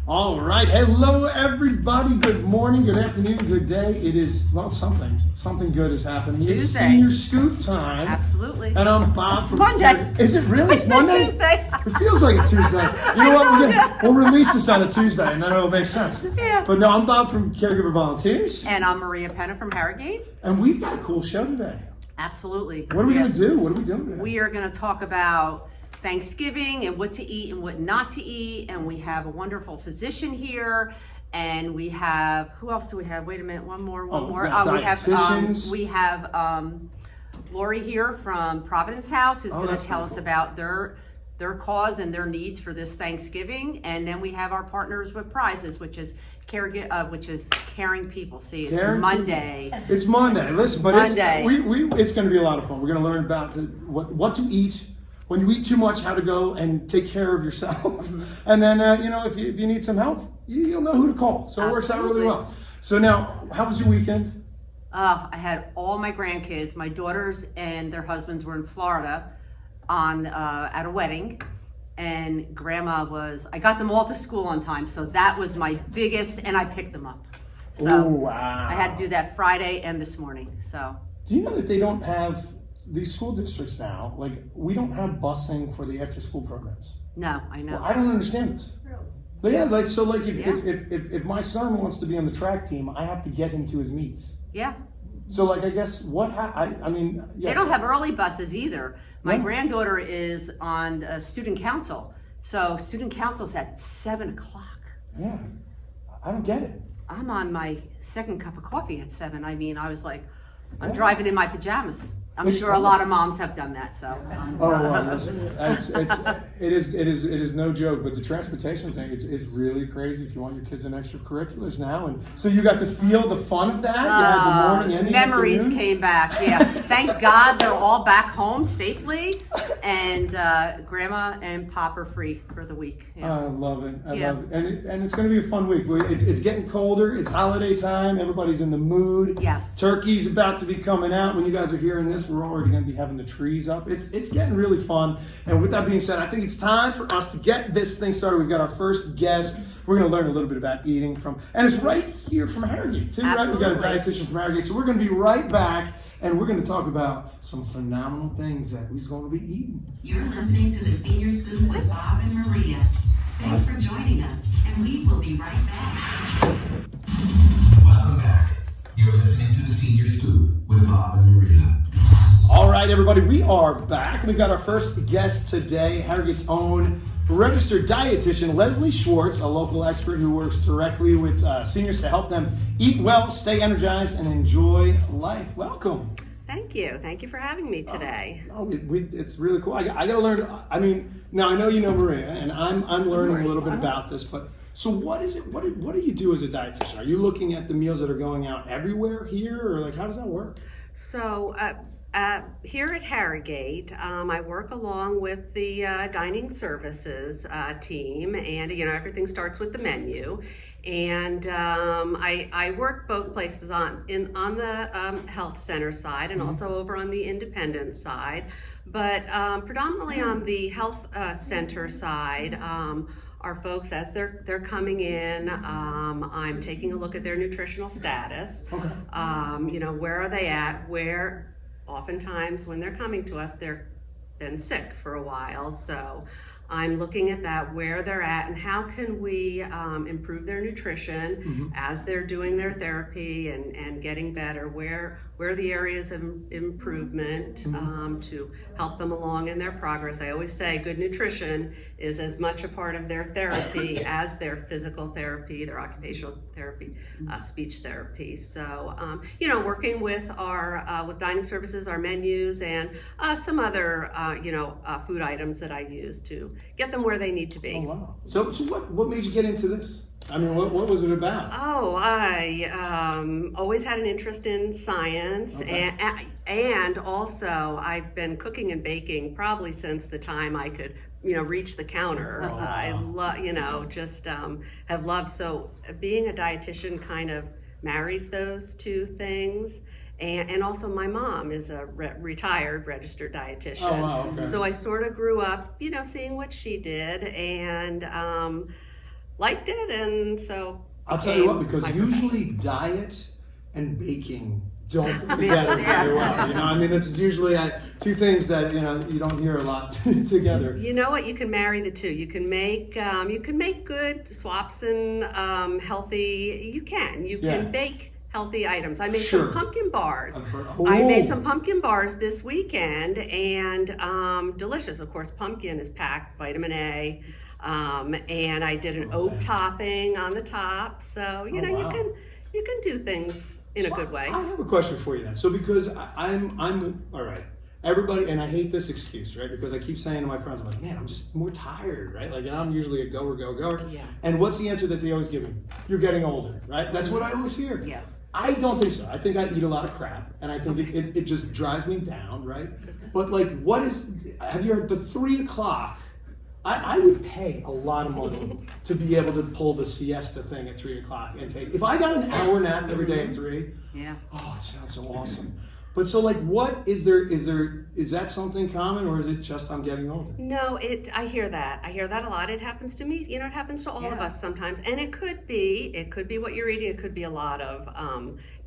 All right. Hello, everybody. Good morning, good afternoon, good day. It is, well, something good is happening. Tuesday. It's senior scoop time. Absolutely. And I'm Bob from Monday. Is it really? It's Monday? Tuesday. It feels like a Tuesday. You know what? We'll release this on a Tuesday, and then it'll make sense. Yeah. But no, I'm Bob from Caregiver Volunteers. And I'm Maria Penna from Harrogate. And we've got a cool show today. Absolutely. What are we going to do? What are we doing today? We are going to talk about Thanksgiving and what to eat and what not to eat. And we have a wonderful physician here. And we have, who else do we have? Wait a minute, one more. Dietitians. We have Lori here from Providence House, who's going to tell us about their cause and their needs for this Thanksgiving. And then we have our partners with prizes, which is caring people. See, it's Monday. It's Monday. Listen, but Monday. It's going to be a lot of fun. We're going to learn about what to eat. When you eat too much, how to go and take care of yourself. Mm-hmm. And then, if you need some help, you'll know who to call. So it works out really well. So now, how was your weekend? I had all my grandkids. My daughters and their husbands were in Florida at a wedding. And I got them all to school on time. So that was my biggest, and I picked them up. So wow. I had to do that Friday and this morning. So do you know that they don't have these school districts now? Like, we don't have busing for the after school programs. No, I know. Well, I don't understand this. But yeah, if my son wants to be on the track team, I have to get him to his meets. Yeah. So I guess yes. They don't have early buses either. My granddaughter is on student council. So student council's at 7 o'clock. Yeah, I don't get it. I'm on my second cup of coffee at 7. I was like, I'm driving in my pajamas. I'm sure a lot of moms have done that. So. Oh, well, it is no joke. But the transportation thing, it's really crazy. If you want your kids in extracurriculars now, and so you got to feel the fun of that. You had the morning and the memories afternoon. Came back. Yeah, thank God they're all back home safely, and Grandma and Pop are free for the week. Yeah. I love it. I love it, and it's going to be a fun week. It's getting colder. It's holiday time. Everybody's in the mood. Yes. Turkey's about to be coming out. When you guys are hearing this, we're already going to be having the trees up. It's getting really fun. And with that being said, I think it's time for us to get this thing started. We've got our first guest. We're going to learn a little bit about eating and it's right here from Harrogate too, right? We've got a dietitian from Harrogate. So we're going to be right back, and we're going to talk about some phenomenal things that we're going to be eating. You're listening to the Senior Scoop with Bob and Maria. Thanks for joining us, and we will be right back. Welcome back. You're listening to the Senior Scoop with Bob and Maria. All right, everybody, we are back. We got our first guest today, Harrogate's own registered dietitian, Leslie Schwartz, a local expert who works directly with seniors to help them eat well, stay energized, and enjoy life. Welcome. Thank you. Thank you for having me today. It's really cool. I got to learn. Now I know you know Maria, and I'm learning a little bit about this. But so, what is it? What do you do as a dietitian? Are you looking at the meals that are going out everywhere here, or how does that work? So. Here at Harrogate, I work along with the dining services team, and everything starts with the menu. And I work both places on the health center side and also over on the independent side. But predominantly on the health center side, our folks, as they're coming in, I'm taking a look at their nutritional status. Okay. Where are they at? Oftentimes when they're coming to us, they've been sick for a while. So I'm looking at that, where they're at, and how can we improve their nutrition as they're doing their therapy and getting better. Where are the areas of improvement to help them along in their progress. I always say good nutrition is as much a part of their therapy as their physical therapy, their occupational therapy, speech therapy. So, working with our with dining services, our menus, and some other food items that I use to get them where they need to be. Oh wow! So what made you get into this? What was it about? Oh, I always had an interest in science, and also I've been cooking and baking probably since the time I could, reach the counter. Oh, wow. I love, have loved. So being a dietitian kind of marries those two things. And also my mom is a retired registered dietitian. Oh, wow, okay. So I sort of grew up, seeing what she did, and liked it, and so. I'll tell you what, because my usually diet and baking don't go together very well. You know, I mean, this is usually two things that you don't hear a lot together. You know what? You can marry the two. You can make good swaps and healthy. You can bake healthy items. I made some pumpkin bars. I made some pumpkin bars this weekend, and delicious. Of course, pumpkin is packed vitamin A, and I did an oat topping on the top. So you can do things in a good way. I have a question for you then. So because I'm all right. Everybody, and I hate this excuse, right? Because I keep saying to my friends, I'm like, man, I'm just more tired, right? Like, and I'm usually a goer. Yeah. And what's the answer that they always give me? You're getting older, right? That's what I always hear. Yeah. I don't think so. I think I eat a lot of crap, and I think it just drives me down, right? But like, have you heard the 3 o'clock? I would pay a lot of money to be able to pull the siesta thing at 3 o'clock and take. If I got an hour nap every day at 3, oh, it sounds so awesome. But so like, what is that something common, or is it just I'm getting older? No, I hear that a lot. It happens to me. It happens to all of us sometimes, and it could be what you're eating. It could be a lot of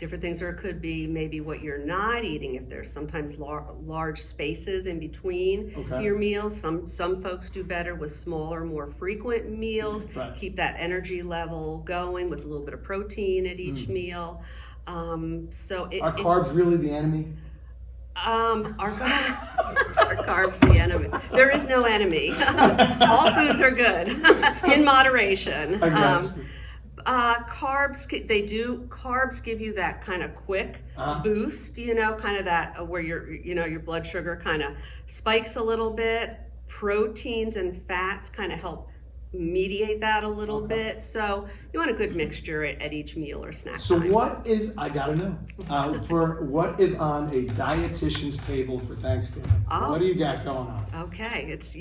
different things, or it could be maybe what you're not eating. If there's sometimes large spaces in between your meals, some folks do better with smaller, more frequent meals. Right. Keep that energy level going with a little bit of protein at each meal. Are carbs really the enemy? Are carbs the enemy? There is no enemy. All foods are good in moderation. Carbs give you that kind of quick boost, kind of that where your blood sugar kind of spikes a little bit. Proteins and fats kind of help mediate that a little bit. So you want a good mixture at each meal or snack So time. I gotta know, for what is on a dietitian's table for Thanksgiving? What do you got going on? Okay, it's,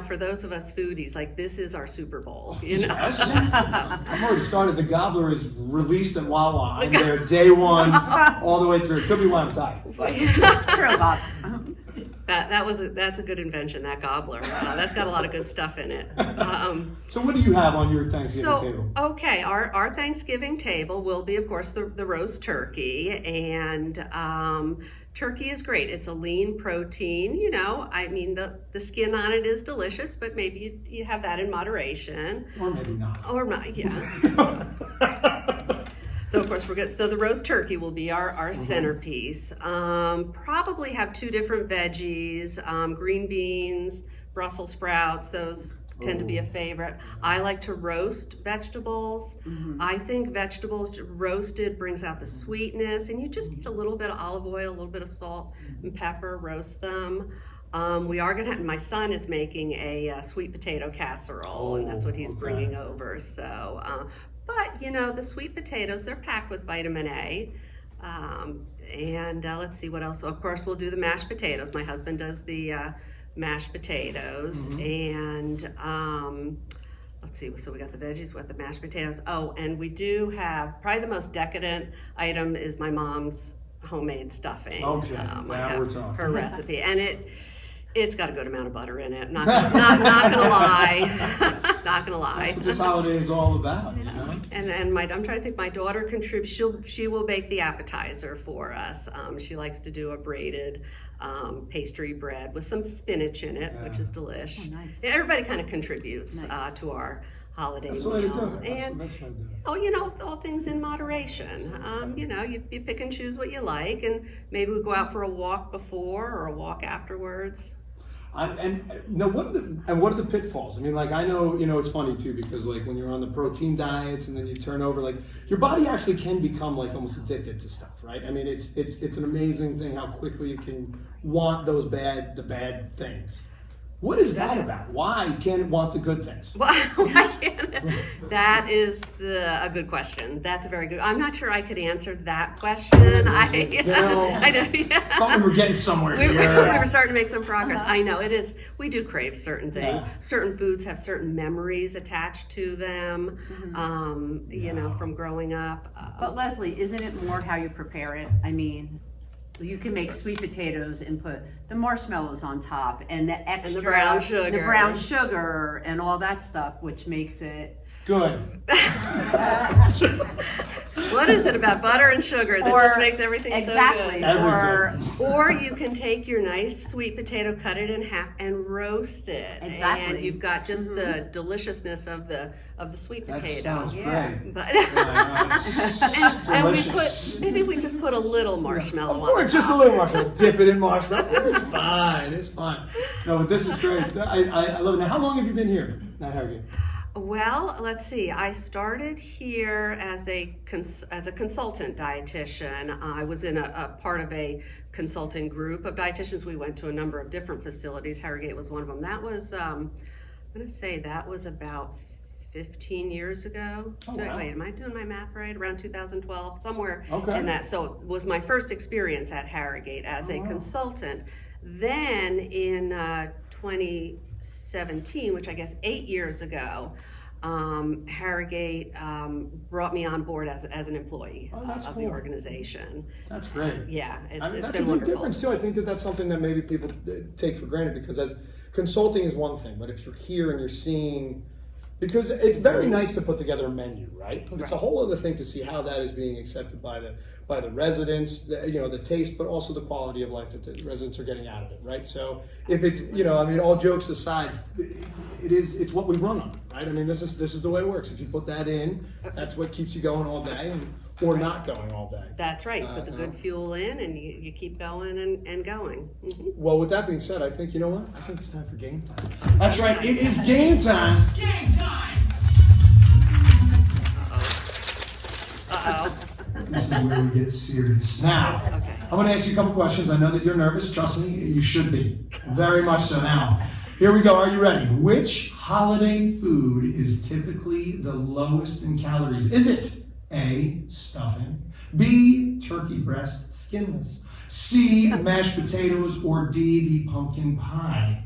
for those of us foodies, like this is our Super Bowl, Yes. I've already started. The Gobbler is released at Wawa. I'm there day one, all the way through. It could be why I'm tired. True, Bob. That's a good invention, that Gobbler. That's got a lot of good stuff in it. So what do you have on your Thanksgiving table? Okay, our Thanksgiving table will be, of course, the roast turkey, and turkey is great. It's a lean protein, I mean, the skin on it is delicious, but maybe you have that in moderation. Or maybe not. Or not, yeah. So of course we're good. So the roast turkey will be our centerpiece. Probably have 2 different veggies, green beans, Brussels sprouts. Those tend to be a favorite. I like to roast vegetables. I think vegetables roasted brings out the sweetness, and you just need a little bit of olive oil, a little bit of salt and pepper, roast them. We are gonna have, my son is making a sweet potato casserole, and that's what he's bringing over. So, but the sweet potatoes, they're packed with vitamin A. And let's see what else. So of course, we'll do the mashed potatoes. My husband does the mashed potatoes, and let's see. So we got the veggies with the mashed potatoes. Oh, and we do have probably the most decadent item is my mom's homemade stuffing. Okay, now we're talking. Her recipe, and it's got a good amount of butter in it. Not gonna lie. Not gonna lie. That's what this holiday is all about, And I'm trying to think. My daughter contributes. She will bake the appetizer for us. She likes to do a braided pastry bread with some spinach in it, which is delish. Oh, nice. Everybody kind of contributes to our holiday That's the way to meal. do it. That's the best way to do it. All things in moderation. You pick and choose what you like, and maybe we go out for a walk before or a walk afterwards. What are the pitfalls? I mean, like, I know, it's funny too, because like when you're on the protein diets and then you turn over, like your body actually can become like almost addicted to stuff, right? I mean, it's an amazing thing how quickly you can want the bad things. What is that about? Why can't it want the good things? Why can't it? That is a good question. That's a very good. I'm not sure I could answer that question. I know. Yeah. Thought we were getting somewhere We here. were starting to make some progress. I know it is. We do crave certain things. Yeah. Certain foods have certain memories attached to them. From growing up. But Leslie, isn't it more how you prepare it? I mean, you can make sweet potatoes and put the marshmallows on top and the extra, the brown sugar. and all that stuff, which makes it. Good. What is it about butter and sugar that just makes everything exactly. so good? Everything. Or you can take your nice sweet potato, cut it in half, and roast it. Exactly. And you've got just the deliciousness of the sweet That potato. sounds great. But Yeah, it's and we delicious. maybe we just put a little marshmallow Of on course, the just a top. little marshmallow. Dip it in marshmallow. It's fine. It's fine. No, but this is great. I love it. Now, how long have you been here at Harrogate? Well, let's see. I started here as a consultant dietitian. I was in a part of a consulting group of dietitians. We went to a number of different facilities. Harrogate was one of them. That was, I'm going to say that was about 15 years ago. Oh, wow. Wait, am I doing my math right? Around 2012, somewhere Okay. in that. So it was my first experience at Harrogate as a wow. consultant. Then in 2017, which I guess 8 years ago, Harrogate brought me on board as an employee Oh, that's of the cool. organization. That's great. Yeah, it's I mean, that's been a big wonderful. difference too. I think that's something that maybe people take for granted, because as consulting is one thing, but if you're here and you're seeing, because it's very nice to put together a menu, right? But it's a whole other thing to see how that is being accepted by the residents, the taste, but also the quality of life that the residents are getting out of it, right? So if it's, all jokes aside, it's what we run on, right? I mean, this is the way it works. If you put that in, that's what keeps you going all day, or not going all day. That's right. Put the good fuel in, and you keep going and going. Mhm. Well, with that being said, I think, you know what? I think it's time for game time. That's right, it is game time. Game time! Uh-oh. This is where we get serious. Now, Okay. I'm going to ask you a couple questions. I know that you're nervous. Trust me, you should be. Very much so. Now, here we go. Are you ready? Which holiday food is typically the lowest in calories? Is it A, stuffing, B, turkey breast, skinless, C, mashed potatoes, or D, the pumpkin pie?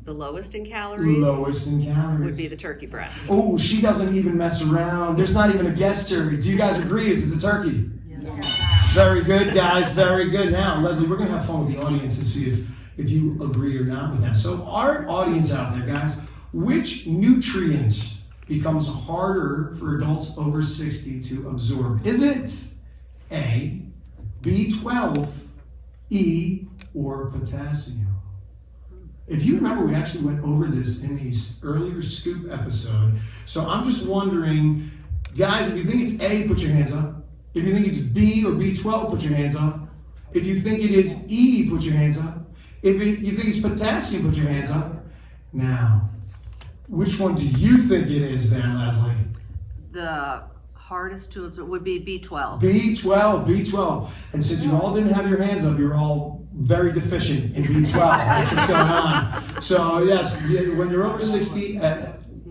The lowest in calories Lowest in calories. would be the turkey breast. Oh, she doesn't even mess around. There's not even a guess jury. Do you guys agree? Is it the turkey? Yeah. Very good, guys. Very good. Now, Leslie, we're going to have fun with the audience and see if you agree or not with them. So our audience out there, guys, which nutrient becomes harder for adults over 60 to absorb? Is it A, B12, E, or potassium? If you remember, we actually went over this in the earlier Scoop episode. So I'm just wondering, guys, if you think it's A, put your hands up. If you think it's B or B12, put your hands up. If you think it is E, put your hands up. If you think it's potassium, put your hands up. Now, which one do you think it is there, Leslie? The hardest to absorb would be B12. B12. And since you all didn't have your hands up, you're all very deficient in B12. That's what's going on. So yes, when you're over 60,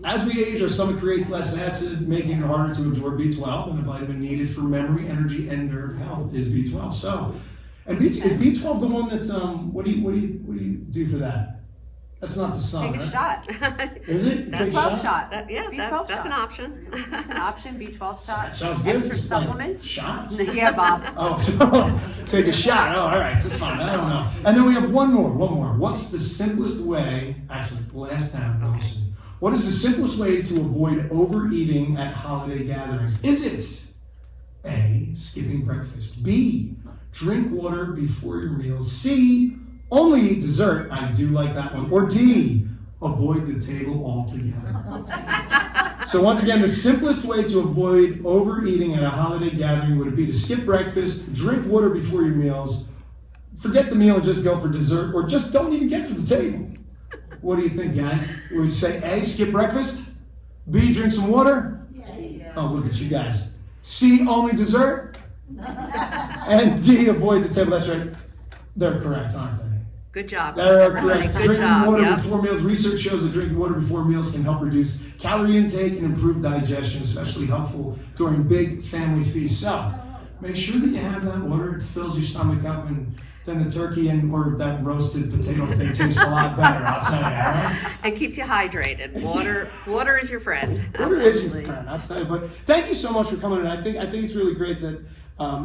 as we age, our stomach creates less acid, making it harder to absorb B12, and the vitamin needed for memory, energy, and nerve health is B12. So, and is B12 the one that's what do you do for that? That's not the sun, Take a right? shot. Is it? That's Take a B12 shot. That's shot. an option. That's an option, B12 shot. That sounds good. Extra Just like supplements. shots? Yeah, Bob. Oh, so take a shot. Oh, all right, that's fine. I don't know. And then we have one more. What's the simplest way? Actually, last time, listen. What is the simplest way to avoid overeating at holiday gatherings? Is it A, skipping breakfast, B, drink water before your meals, C, only eat dessert, I do like that one, or D, avoid the table altogether? So once again, the simplest way to avoid overeating at a holiday gathering would be to skip breakfast, drink water before your meals, forget the meal and just go for dessert, or just don't even get to the table. What do you think, guys? Would you say A, skip breakfast? B, drink some water? Yeah. Oh, look at you guys. C, only dessert? And D, avoid the table. That's right. They're correct, aren't they? Good job. They're correct. Good Drinking job. water Yep. before meals. Research shows that drinking water before meals can help reduce calorie intake and improve digestion, especially helpful during big family feasts. So make sure that you have that water. It fills your stomach up, and then the turkey or that roasted potato thing tastes a lot better, I'll tell you, all right? And keeps you hydrated. Water is your friend. Water is your friend, I'll tell you. But thank you so much for coming in. I think it's really great that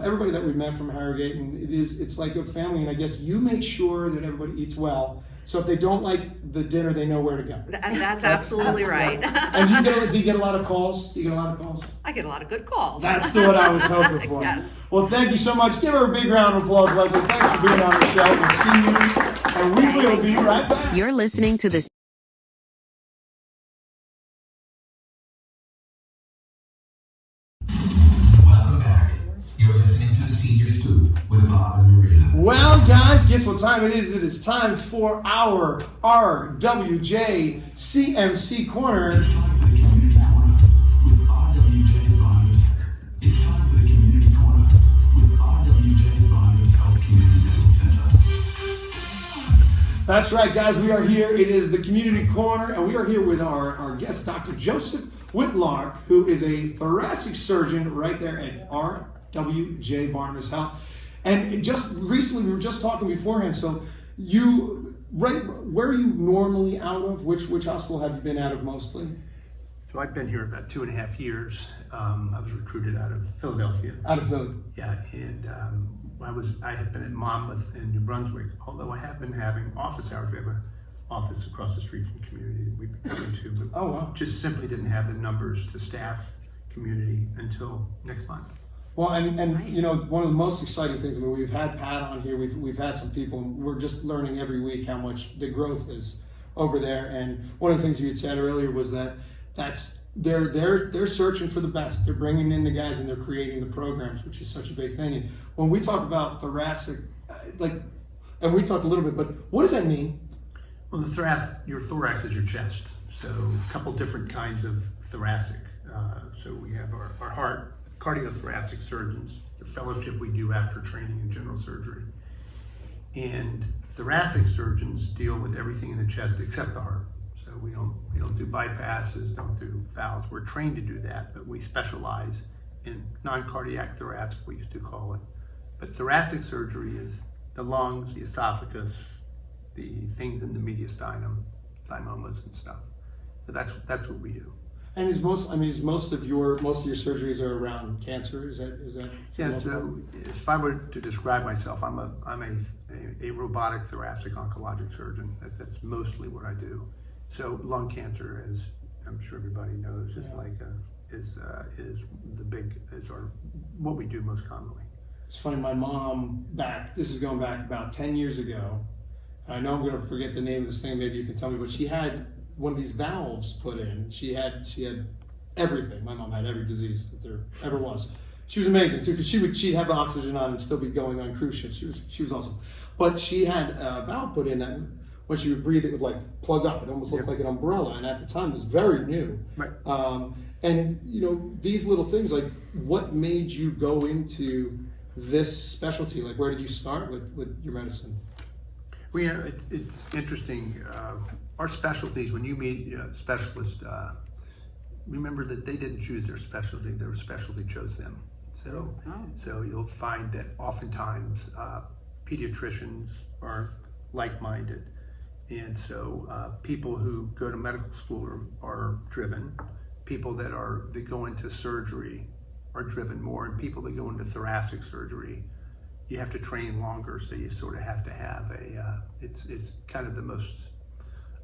everybody that we've met from Harrogate, and it's like a family, and I guess you make sure that everybody eats well, So if they don't like the dinner, they know where to go. And that's absolutely right. And do you get a lot of calls? Do you get a lot of calls? I get a lot of good calls. That's what I was hoping for. Yes. Well, thank you so much. Give her a big round of applause, Leslie. Thanks for being on the show. We'll see you, and we will be right back. You're listening to the Welcome back. You're listening to the Senior Scoop with Bob and Maria. Well, guys, guess what time it is? It is time for our RWJ CMC Corner. It's time for the Community Corner with RWJBarnabas. It's time for the Community Corner with RWJBarnabas Health Community Center. That's right, guys. We are here. It is the Community Corner, and we are here with our guest, Dr. Joseph Whitlark, who is a thoracic surgeon right there at RWJBarnabas Health. And just recently, we were just talking beforehand. So, where are you normally out of? Which hospital have you been out of mostly? So I've been here about 2.5 years. I was recruited out of Philadelphia. Out of Philly. Yeah, and I had been at Monmouth in New Brunswick, although I have been having office hours. We have an office across the street from community that we've been coming to, but Oh, wow. just simply didn't have the numbers to staff community until next month. Well, and you know, one of the most exciting things, I mean, we've had Pat on here, we've had some people, and we're just learning every week how much the growth is over there. And one of the things you had said earlier was that they're searching for the best. They're bringing in the guys and they're creating the programs, which is such a big thing. And when we talk about thoracic, and we talked a little bit, but what does that mean? Well, your thorax is your chest. So a couple different kinds of thoracic. So we have our heart, cardiothoracic surgeons, the fellowship we do after training in general surgery. And thoracic surgeons deal with everything in the chest except the heart. So we don't do bypasses, don't do valves. We're trained to do that, but we specialize in non-cardiac thoracic, we used to call it. But thoracic surgery is the lungs, the esophagus, the things in the mediastinum, thymomas and stuff. So that's what we do. And most of your surgeries are around cancer? Is that? Yeah. So if I were to describe myself, I'm a robotic thoracic oncologic surgeon. That's mostly what I do. So lung cancer, as I'm sure everybody knows, is what we do most commonly. It's funny, my mom this is going back about 10 years ago. I know I'm going to forget the name of this thing, maybe you can tell me, but she had one of these valves put in. She had everything. My mom had every disease that there ever was. She was amazing too, because she'd have the oxygen on and still be going on cruise ships. She was awesome. But she had a valve put in that when she would breathe, it would like plug up. It almost looked like an umbrella, and at the time it was very new. Right. And you know, these little things, like what made you go into this specialty? Like, where did you start with your medicine? Well, yeah, it's interesting. Our specialties, when you meet specialists, remember that they didn't choose their specialty; their specialty chose them. So you'll find that oftentimes pediatricians are like-minded, and so people who go to medical school are driven. People that go into surgery are driven more, and people that go into thoracic surgery, you have to train longer, so you sort of have to have it's kind of the most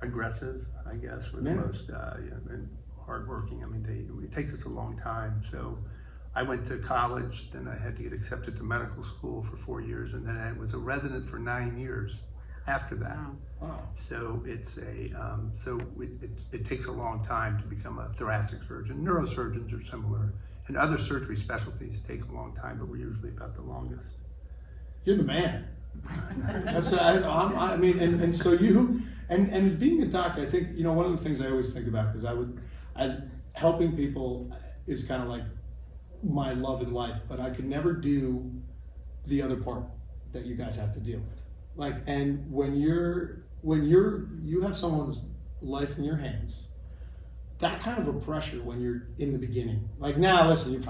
aggressive, I guess, or the most and hardworking. I mean, it takes us a long time. So I went to college, then I had to get accepted to medical school for 4 years, and then I was a resident for 9 years after that. Wow. So it takes a long time to become a thoracic surgeon. Neurosurgeons are similar, and other surgery specialties take a long time, but we're usually about the longest. You're the man. I mean, and so you, and being a doctor, I think, you know, one of the things I always think about, because helping people is kind of like my love in life, but I could never do the other part that you guys have to deal with. Like, and when you have someone's life in your hands, that kind of a pressure when you're in the beginning. Like, now, listen, you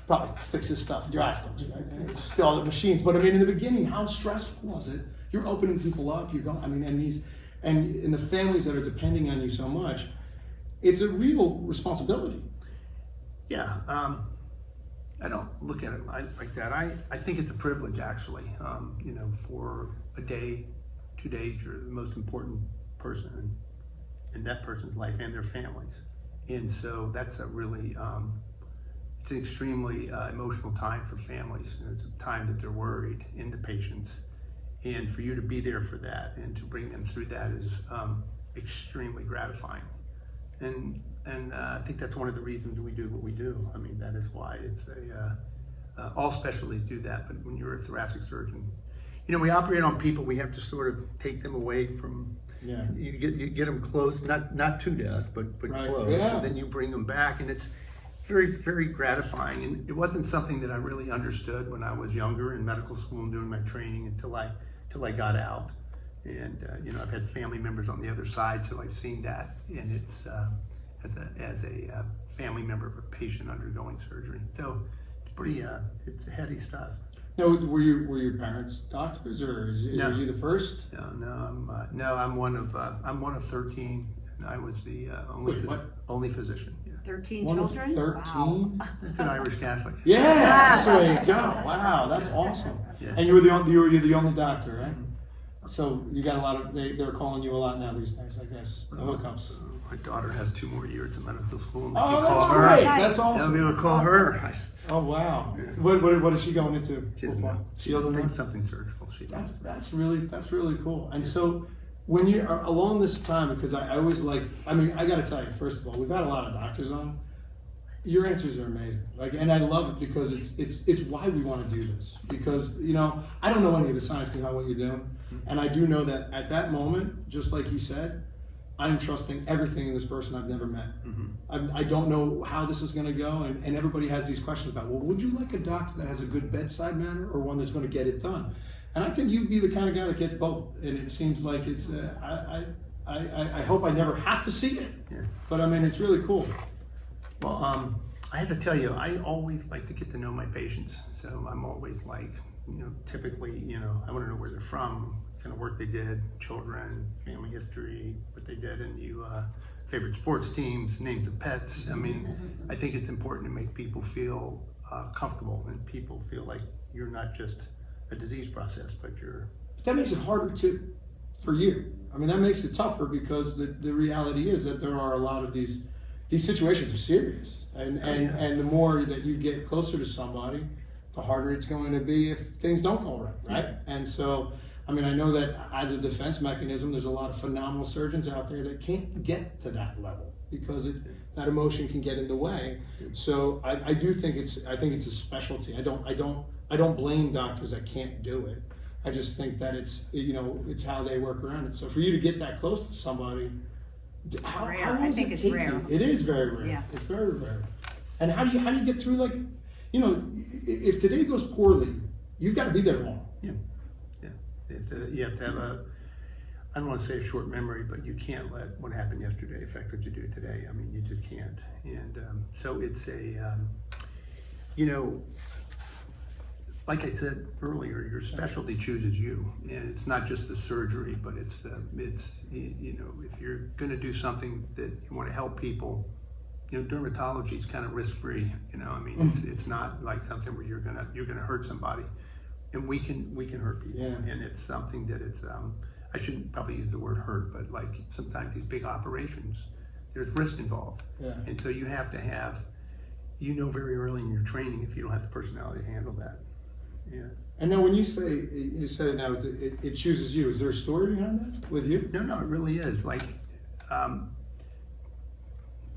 probably fix this stuff with your eyes closed, right? And it's still all the machines. But I mean, in the beginning, how stressful was it? You're opening people up. You're going. I mean, and the families that are depending on you so much, it's a real responsibility. Yeah, I don't look at it like that. I think it's a privilege, actually. You know, for a day 2 days, you're the most important person in that person's life and their families. And so that's a really, it's an extremely emotional time for families. It's a time that they're worried, and the patients. And for you to be there for that and to bring them through that is extremely gratifying. And I think that's one of the reasons we do what we do. I mean, that is why it's all specialties do that, but when you're a thoracic surgeon, we operate on people, we have to sort of take them away from, you get them close, not to death, but Right. close, Yeah. and then you bring them back, and it's very, very gratifying. And it wasn't something that I really understood when I was younger in medical school and doing my training until I got out. And I've had family members on the other side, so I've seen that, and it's as a family member of a patient undergoing surgery. So it's pretty, it's heady stuff. No, were your parents doctors, or No. are you the first? I'm one of 13, and I was the only physician. Yeah. 13 One of children? 13? Wow. Good Irish Catholic. Yeah, that's the way you go. Wow, that's awesome. Yeah. And you're the only doctor, right? So you got a lot of, they're calling you a lot now these days, I guess, the hookups. My daughter has 2 more years of medical school. And Oh, they that's call her. great. That's They'll be awesome. able to call her. Oh, wow. What is she going into? She doesn't know. She doesn't know? think something surgical. She does. That's really cool. And so when you are along this time, because I always I got to tell you, first of all, we've had a lot of doctors on. Your answers are amazing. And I love it because it's why we want to do this. Because I don't know any of the science behind what you're doing, and I do know that at that moment, just like you said, I'm trusting everything in this person I've never met. I don't know how this is going to go, and everybody has these questions about, well, would you like a doctor that has a good bedside manner or one that's going to get it done? And I think you'd be the kind of guy that gets both. And it seems like it's. I hope I never have to see it. Yeah. But I mean, it's really cool. Well, I have to tell you, I always like to get to know my patients. So I'm always typically, I want to know where they're from, kind of work they did, children, family history, what they did, and favorite sports teams, names of pets. I mean, I think it's important to make people feel comfortable, and people feel like you're not just a disease process, but you're. That makes it harder too, for you. I mean, that makes it tougher because the reality is that there are a lot of these situations are serious, and the more that you get closer to somebody, the harder it's going to be if things don't go right? And so, I mean, I know that as a defense mechanism, there's a lot of phenomenal surgeons out there that can't get to that level because that emotion can get in the way. So I do think it's a specialty. I don't blame doctors that can't do it. I just think that it's how they work around it. So for you to get that close to somebody, how Rare. long I does think it it's take rare. you? It is very rare. Yeah. It's very rare. And how do you get through if today goes poorly, you've got to be there long. Yeah. You have to have I don't want to say a short memory, but you can't let what happened yesterday affect what you do today. I mean, you just can't. And so it's like I said earlier, your specialty chooses you, and it's not just the surgery, but it's if you're going to do something that you want to help people, dermatology is kind of risk-free. I mean, it's not like something where you're gonna hurt somebody, and we can hurt people, and it's something that it's. I shouldn't probably use the word hurt, but like sometimes these big operations, there's risk involved, and so you have to have, very early in your training if you don't have the personality to handle that. Yeah. And now when you said it now, it chooses you. Is there a story behind that with you? No, it really is. Like,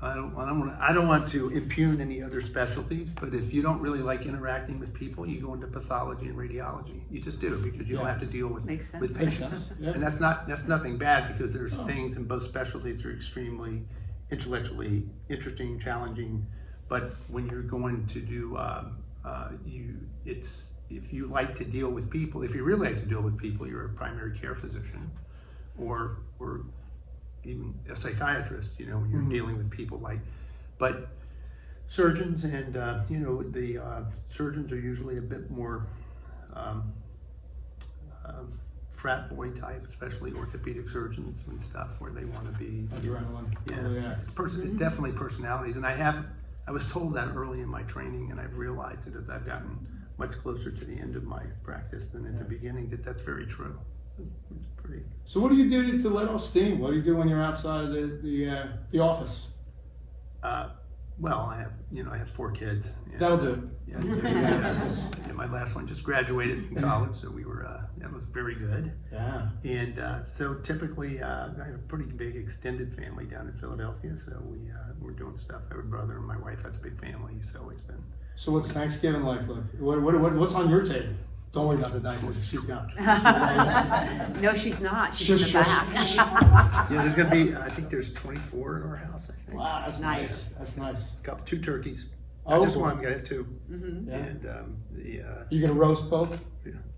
I don't want to impugn any other specialties, but if you don't really like interacting with people, you go into pathology and radiology. You just do, because you don't have to deal with Makes sense. with Makes patients. sense, yeah. And that's nothing bad, because there's things in both specialties that are extremely intellectually interesting, challenging. But when you're going to do, if you like to deal with people, if you really like to deal with people, you're a primary care physician, or even a psychiatrist, when you're dealing with people but surgeons and, the surgeons are usually a bit more frat boy type, especially orthopedic surgeons and stuff, where they want to be. Adrenaline. Yeah, Oh, yeah. It's definitely personalities. And I was told that early in my training, and I've realized it as I've gotten much closer to the end of my practice than at the beginning, that's very true. It's pretty. So what do you do to let off steam? What do you do when you're outside of the office? Well, I have 4 kids. And, That'll do. Yeah, yeah, my last one just graduated from college, so we were that was very good. Yeah. And so typically, I have a pretty big extended family down in Philadelphia, so we're doing stuff. I have a brother, and my wife has a big family. He's always been. So what's Thanksgiving like? What's on your table? Don't worry about the dietitian. She's gone. No, she's not. She's in the Shush, back. Yeah, there's gonna be. I think there's 24 in our house. I think. Wow, that's nice. Nice. That's nice. Couple 2 turkeys. Oh, Not just boy. one. We gotta have 2. Mm-hmm. Yeah. And You gonna roast both?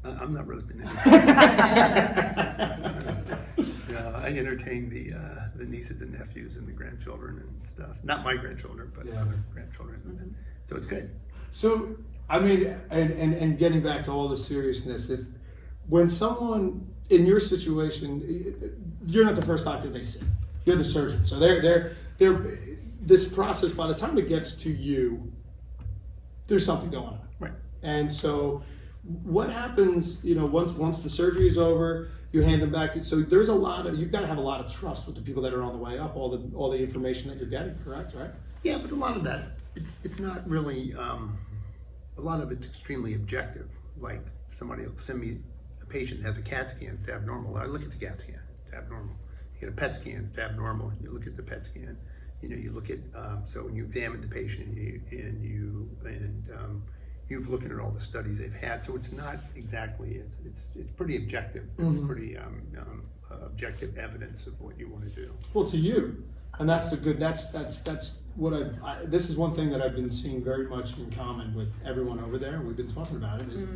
I'm not roasting anything. I entertain the nieces and nephews and the grandchildren and stuff. Not my grandchildren, but Yeah. other grandchildren. So it's good. So, I mean, and getting back to all the seriousness, when someone in your situation, you're not the first doctor they see. You're the surgeon. So they're this process, by the time it gets to you, there's something going on. Right. And so what happens, once the surgery is over, you hand them back to, so there's you've got to have a lot of trust with the people that are on the way up, all the information that you're getting, correct, right? Yeah, but a lot of that, it's not really, a lot of it's extremely objective. Like somebody will send me a patient that has a CAT scan, it's abnormal. I look at the CAT scan, it's abnormal. You get a PET scan, it's abnormal. You look at the PET scan. You look at, so when you examine the patient you've looked at all the studies they've had, so it's not exactly, it's pretty objective. It's pretty objective evidence of what you want to do. Well, to you, and that's what this is one thing that I've been seeing very much in common with everyone over there, and we've been talking about it, is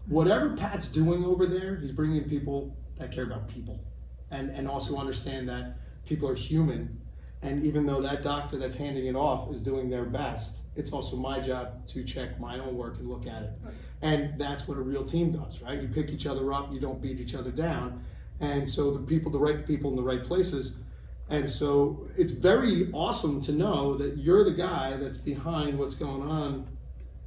whatever Pat's doing over there, he's bringing in people that care about people, and also understand that people are human, and even though that doctor that's handing it off is doing their best, it's also my job to check my own work and look at it. And that's what a real team does, right? You pick each other up, you don't beat each other down. And so the right people in the right places. And so it's very awesome to know that you're the guy that's behind what's going on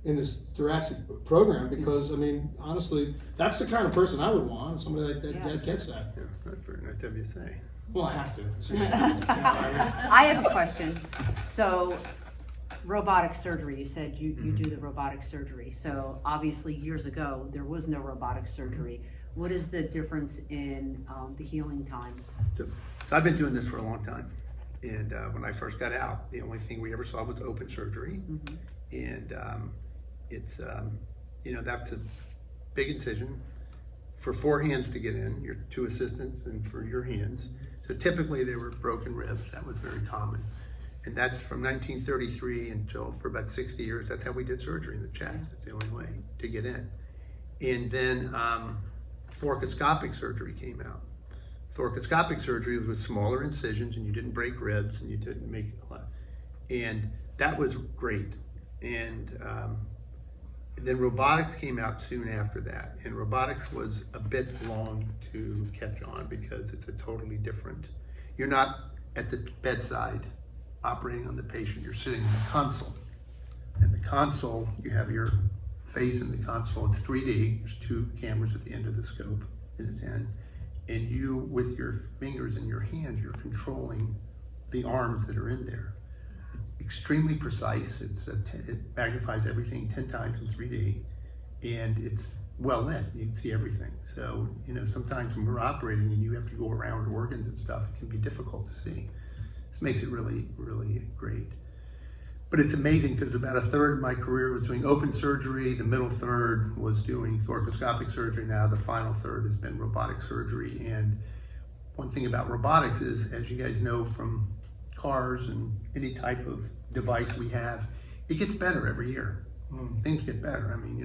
in this thoracic program, because I mean, honestly, that's the kind of person I would want, somebody that gets that. Yeah, that's very nice of you to say. Well, I have to. It's just, I have a question. So, robotic surgery, you said you do the robotic surgery. So obviously years ago, there was no robotic surgery. What is the difference in the healing time? So I've been doing this for a long time. And when I first got out, the only thing we ever saw was open surgery. And it's, that's a big incision. For 4 hands to get in, your 2 assistants, and for your hands. So typically they were broken ribs. That was very common. And that's from 1933 until for about 60 years, that's how we did surgery in the chest. That's the only way to get in. And then thoracoscopic surgery came out. Thoracoscopic surgery was with smaller incisions, and you didn't break ribs, and you didn't make a lot. And that was great. And then robotics came out soon after that. And robotics was a bit long to catch on because it's a totally different, you're not at the bedside operating on the patient, you're sitting in the console. And the console, you have your face in the console, it's 3D, there's 2 cameras at the end of the scope in its end. And you, with your fingers and your hands, you're controlling the arms that are in there. It's extremely precise, it magnifies everything 10 times in 3D, and it's well lit, you can see everything. So, sometimes when we're operating and you have to go around organs and stuff, it can be difficult to see. This makes it really, really great. But it's amazing because about 1/3 of my career was doing open surgery, the middle third was doing thoracoscopic surgery, now the final third has been robotic surgery. And one thing about robotics is, as you guys know from cars and any type of device we have, it gets better every year. Things get better. I mean,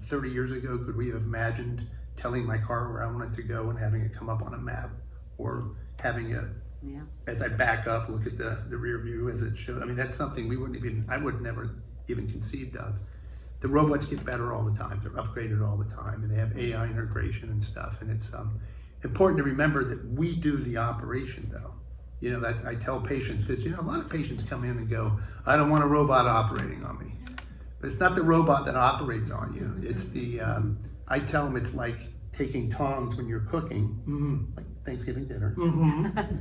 30 years ago, could we have imagined telling my car where I wanted to go and having it come up on a map, or having as I back up, look at the rear view as it shows. I mean, that's something I would never even conceived of. The robots get better all the time. They're upgraded all the time, and they have AI integration and stuff. And it's important to remember that we do the operation, though. That I tell patients, because a lot of patients come in and go, I don't want a robot operating on me. But it's not the robot that operates on you. It's the, I tell them it's like taking tongs when you're cooking, like Thanksgiving dinner,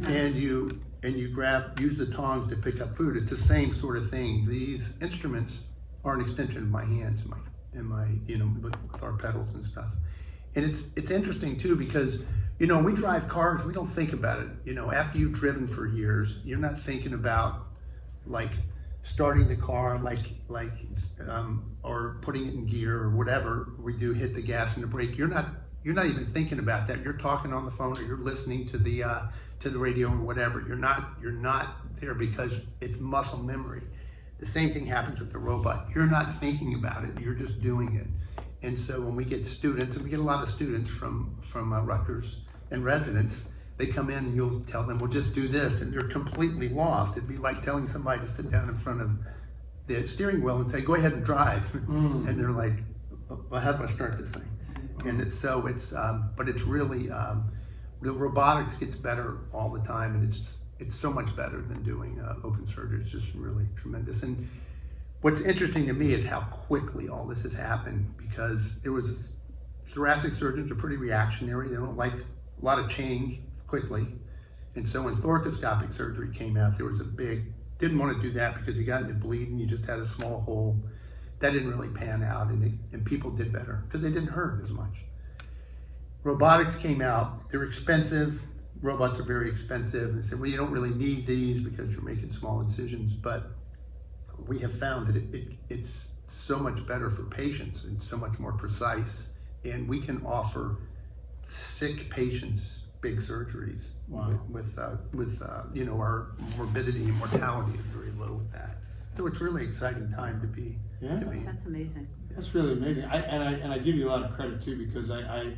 and you use the tongs to pick up food. It's the same sort of thing. These instruments are an extension of my hands and my with our pedals and stuff. And it's interesting too, because we drive cars, we don't think about it. After you've driven for years, you're not thinking about like starting the car, or putting it in gear or whatever we do, hit the gas and the brake. You're not even thinking about that. You're talking on the phone, or you're listening to the radio or whatever. You're not there because it's muscle memory. The same thing happens with the robot. You're not thinking about it, you're just doing it. And so when we get students, and we get a lot of students from Rutgers and residents, they come in and you'll tell them, well, just do this, and they're completely lost. It'd be like telling somebody to sit down in front of the steering wheel and say, go ahead and drive. And they're like, well, how do I start this thing? And but it's really, the robotics gets better all the time, and it's so much better than doing open surgery. It's just really tremendous. And what's interesting to me is how quickly all this has happened, because thoracic surgeons are pretty reactionary. They don't like a lot of change quickly. And so when thoracoscopic surgery came out, there was didn't want to do that because you got into bleeding, you just had a small hole. That didn't really pan out, and people did better because they didn't hurt as much. Robotics came out, they're expensive. Robots are very expensive, and they said, well, you don't really need these because you're making small incisions, but we have found that it's so much better for patients and so much more precise, and we can offer sick patients big surgeries. Wow. with our morbidity and mortality is very low with that. So it's really exciting time to be. That's amazing. That's really amazing. I give you a lot of credit too, because I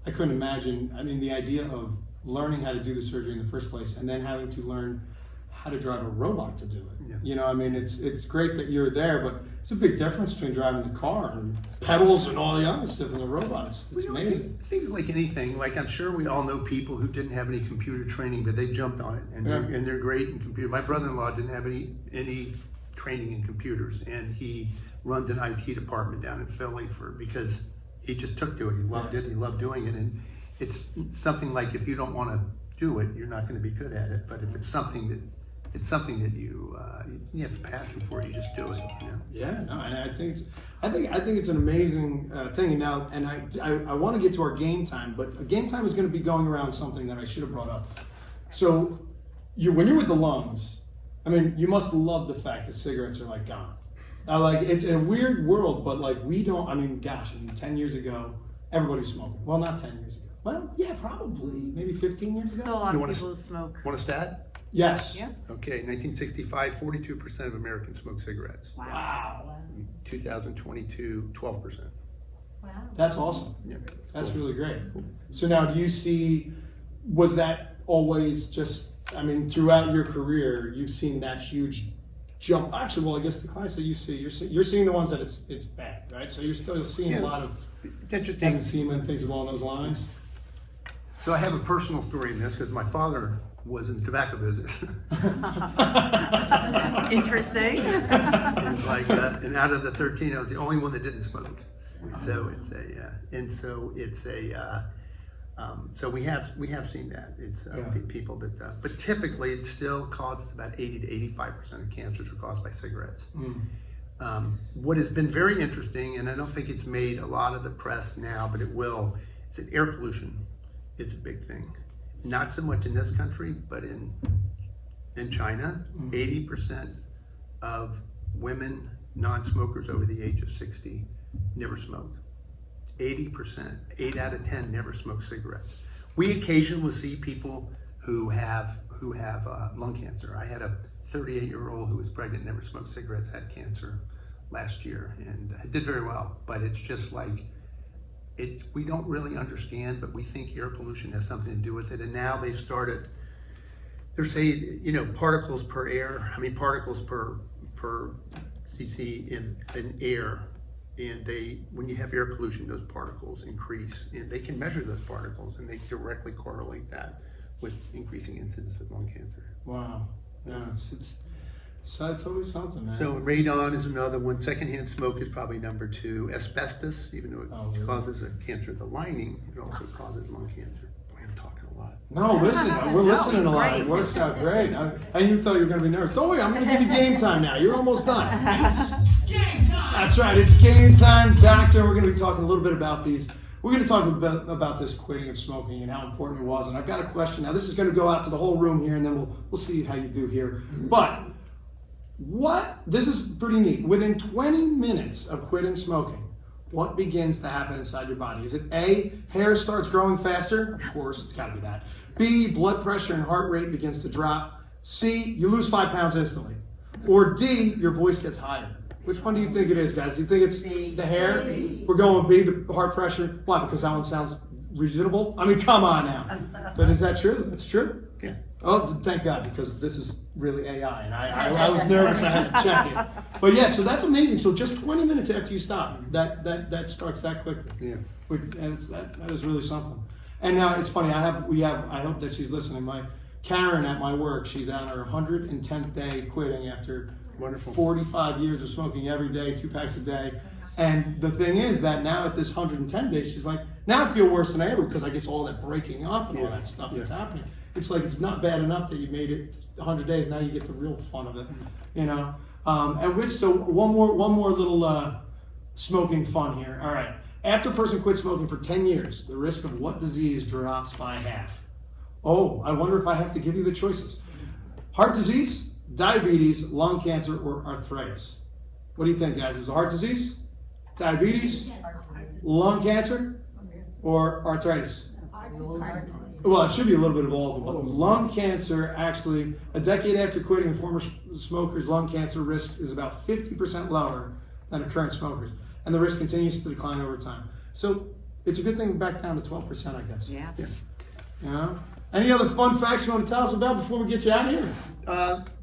couldn't imagine. I mean, the idea of learning how to do the surgery in the first place and then having to learn how to drive a robot to do it. Yeah. I mean, it's great that you're there, but it's a big difference between driving the car and pedals and all the other stuff in the robots. It's amazing. Things like anything, like I'm sure we all know people who didn't have any computer training, but they jumped on it, and they're great in computer. My brother-in-law didn't have any training in computers, and he runs an IT department down in Philly because he just took to it. He loved it. He loved doing it, and it's something like, if you don't want to do it, you're not going to be good at it. But if it's something that you have a passion for, you just do it. Yeah, no, and I think it's an amazing thing. Now, and I want to get to our game time, but game time is going to be going around something that I should have brought up. So, when you're with the lungs, I mean, you must love the fact that cigarettes are like gone. It's a weird world, but we don't. I mean, gosh, 10 years ago, everybody was smoking. Well, not 10 years ago. Well, yeah, probably maybe 15 years ago. Still a lot of people who smoke. Want a stat? Yes. Yeah. Okay, 1965, 42% of Americans smoked cigarettes. Wow. 2022, 12%. Wow. That's awesome. Yeah. That's really great. So now, do you see? Was that always just? I mean, throughout your career, you've seen that huge jump. Actually, well, I guess the clients that you're seeing the ones that it's bad, right? So you're still seeing a lot of It's interesting. emphysema, things along those lines. So I have a personal story in this because my father was in the tobacco business. Interesting. And out of the 13, I was the only one that didn't smoke. So so we have seen that. It's people that, but typically it still causes about 80 to 85% of cancers are caused by cigarettes. What has been very interesting, and I don't think it's made a lot of the press now, but it will, is that air pollution is a big thing. Not so much in this country, but in China, 80% of women, non-smokers over the age of 60, never smoked. 80%, 8 out of 10 never smoke cigarettes. We occasionally see people who have lung cancer. I had a 38-year-old who was pregnant, never smoked cigarettes, had cancer last year, and did very well. But it's just we don't really understand, but we think air pollution has something to do with it. And now they're saying, particles per air, particles per cc in air. And when you have air pollution, those particles increase, and they can measure those particles, and they directly correlate that with increasing incidence of lung cancer. Wow. Yeah, it's So it's always something, man. So radon is another one. Secondhand smoke is probably number 2. Asbestos, even though it really? causes a cancer of the lining, it also causes lung cancer. Boy, I'm talking a lot. No, listen, we're listening a lot. It works out great. And you thought you were going to be nervous. Don't worry, I'm going to give you game time now. You're almost done. Game time! That's right, it's game time, doctor. We're going to be talking a little bit about these. We're going to talk about this quitting of smoking and how important it was. And I've got a question. Now, this is going to go out to the whole room here, and then we'll see how you do here. But this is pretty neat. Within 20 minutes of quitting smoking, what begins to happen inside your body? Is it A, hair starts growing faster? Of course, it's got to be that. B, blood pressure and heart rate begins to drop. C, you lose 5 pounds instantly. Or D, your voice gets higher. Which one do you think it is, guys? Do you think it's the hair? We're going with B, the heart pressure. Why? Because that one sounds reasonable? I mean, come on now. But is that true? That's true? Yeah. Oh, thank God, because this is really AI, and I was nervous I had to check it. But yeah, so that's amazing. So just 20 minutes after you stop, that starts that quickly. Yeah. And that is really something. And now it's funny, I hope that she's listening. Karen at my work, she's on her 110th day quitting after Wonderful. 45 years of smoking every day, 2 packs a day. And the thing is that now at this 110 days, she's like, now I feel worse than ever because I guess all that breaking up and all that stuff that's happening. It's like it's not bad enough that you made it 100 days. Now you get the real fun of it, you know. So one more little smoking fun here. All right. After a person quits smoking for 10 years, the risk of what disease drops by half? Oh, I wonder if I have to give you the choices: heart disease, diabetes, lung cancer, or arthritis. What do you think, guys? Is it heart disease, diabetes, lung cancer, or arthritis? Well, it should be a little bit of all of them, but lung cancer, actually, a decade after quitting, former smokers' lung cancer risk is about 50% lower than current smokers, and the risk continues to decline over time. So it's a good thing we're back down to 12%, I guess. Yeah. Yeah. Any other fun facts you want to tell us about before we get you out of here?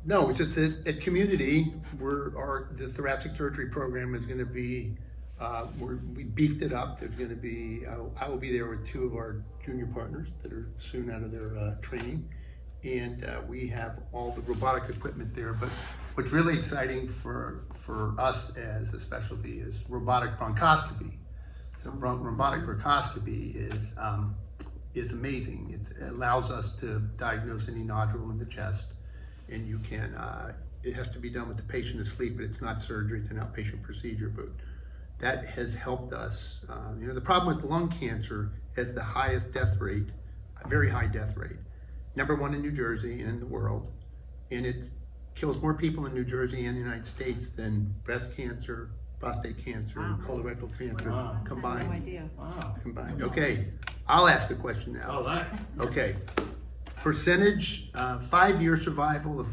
No, it's just that at Community, the thoracic surgery program is going to be, we beefed it up. There's going to be, I will be there with 2 of our junior partners that are soon out of their training, and we have all the robotic equipment there. But what's really exciting for us as a specialty is robotic bronchoscopy. So robotic bronchoscopy is amazing. It allows us to diagnose any nodule in the chest, and you can, it has to be done with the patient asleep, but it's not surgery, it's an outpatient procedure, but that has helped us. The problem with lung cancer is the highest death rate, a very high death rate. #1 in New Jersey and in the world, and it kills more people in New Jersey and the United States than breast cancer, prostate cancer, and colorectal cancer combined. No idea. Wow. Combined. Okay, I'll ask a question now. Oh, that. Okay, percentage, 5-year survival of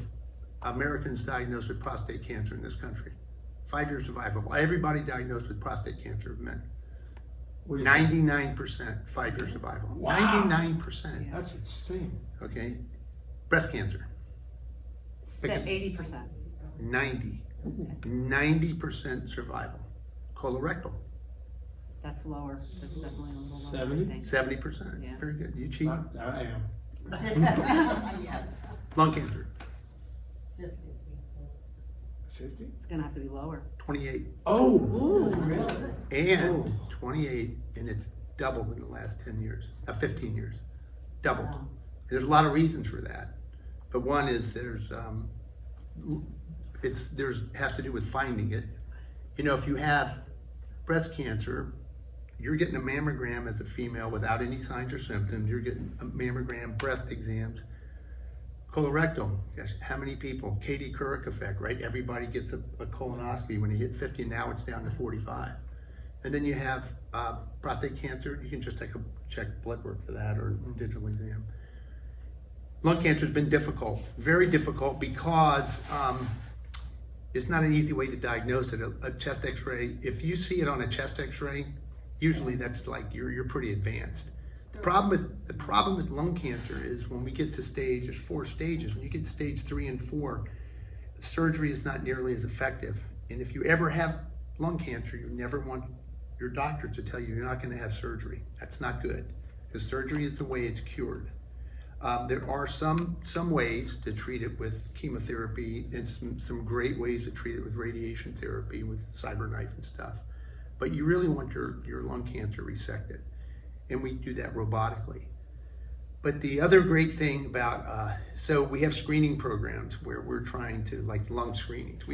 Americans diagnosed with prostate cancer in this country. 5-year survival. Everybody diagnosed with prostate cancer of men. 99% 5-year survival. Wow. 99%. That's insane. Okay, breast cancer. 80%. 90% survival. Colorectal. That's lower. That's definitely a little lower. 70? I think. 70%. Yeah. Very good. You cheat. I am. Lung cancer. 50? It's gonna have to be lower. 28. Oh, really? And 28, and it's doubled in the last 10 years, 15 years, doubled. Wow. There's a lot of reasons for that, but one is has to do with finding it. If you have breast cancer, you're getting a mammogram as a female without any signs or symptoms. You're getting a mammogram, breast exams. Colorectal, gosh, how many people? Katie Couric effect, right? Everybody gets a colonoscopy when they hit 50, now it's down to 45. And then you have prostate cancer, you can just check blood work for that or digital exam. Lung cancer has been difficult, very difficult, because it's not an easy way to diagnose it. A chest x-ray, if you see it on a chest x-ray, usually that's like you're pretty advanced. The problem with lung cancer is when we get to there's 4 stages. When you get to stage 3 and 4, surgery is not nearly as effective. And if you ever have lung cancer, you never want your doctor to tell you you're not going to have surgery. That's not good, because surgery is the way it's cured. There are some ways to treat it with chemotherapy and some great ways to treat it with radiation therapy with CyberKnife and stuff. But you really want your lung cancer resected. And we do that robotically. But the other great thing about, so we have screening programs where we're trying to, like lung screenings.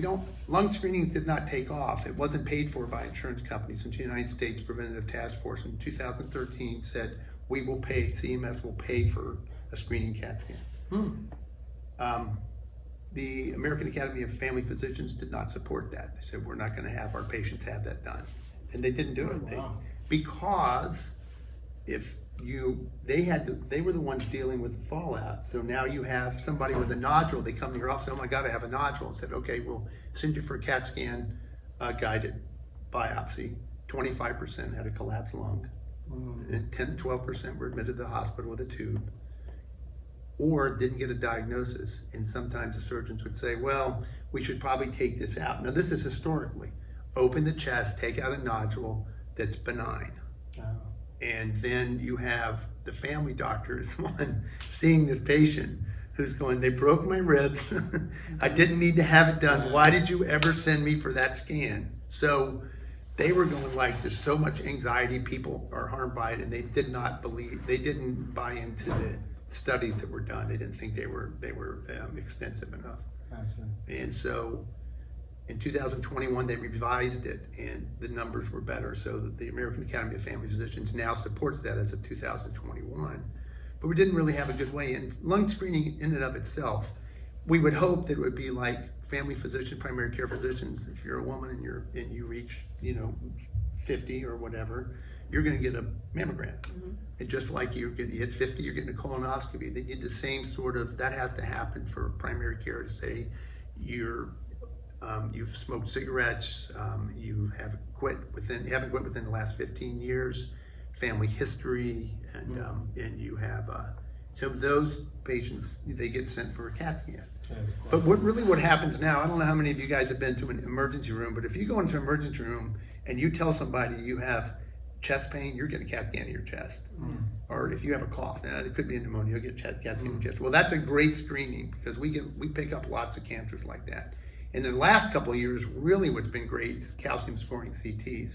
Lung screenings did not take off. It wasn't paid for by insurance companies until the United States Preventative Task Force in 2013 said, we will pay, CMS will pay for a screening CAT scan. The American Academy of Family Physicians did not support that. They said, we're not gonna have our patients have that done. And they didn't do it. Because they were the ones dealing with the fallout. So now you have somebody with a nodule, they come to your office, oh my God, I have a nodule. And said, okay, we'll send you for a CAT scan, guided biopsy. 25% had a collapsed lung. And 10 to 12% were admitted to the hospital with a tube, or didn't get a diagnosis. And sometimes the surgeons would say, well, we should probably take this out. Now this is historically. Open the chest, take out a nodule that's benign. And then you have the family doctor is one seeing this patient who's going, they broke my ribs. I didn't need to have it done. Why did you ever send me for that scan? So they were going like, there's so much anxiety, people are harmed by it, and they did not believe, they didn't buy into the studies that were done. They didn't think they were extensive enough. And so in 2021, they revised it and the numbers were better. So that the American Academy of Family Physicians now supports that as of 2021. But we didn't really have a good way in. Lung screening in and of itself, we would hope that it would be like family physician, primary care physicians. If you're a woman and you reach, 50 or whatever, you're gonna get a mammogram. And just like you hit 50, you're getting a colonoscopy. They need the same sort of, that has to happen for primary care to say you've smoked cigarettes, you haven't quit within the last 15 years, family history, and you have, so those patients, they get sent for a CAT scan. But what happens now, I don't know how many of you guys have been to an emergency room, but if you go into an emergency room and you tell somebody you have chest pain, you're getting a CAT scan in your chest. Or if you have a cough, it could be a pneumonia, you'll get CAT scan in your chest. Well, that's a great screening because we pick up lots of cancers like that. In the last couple of years, really what's been great is calcium scoring CTs.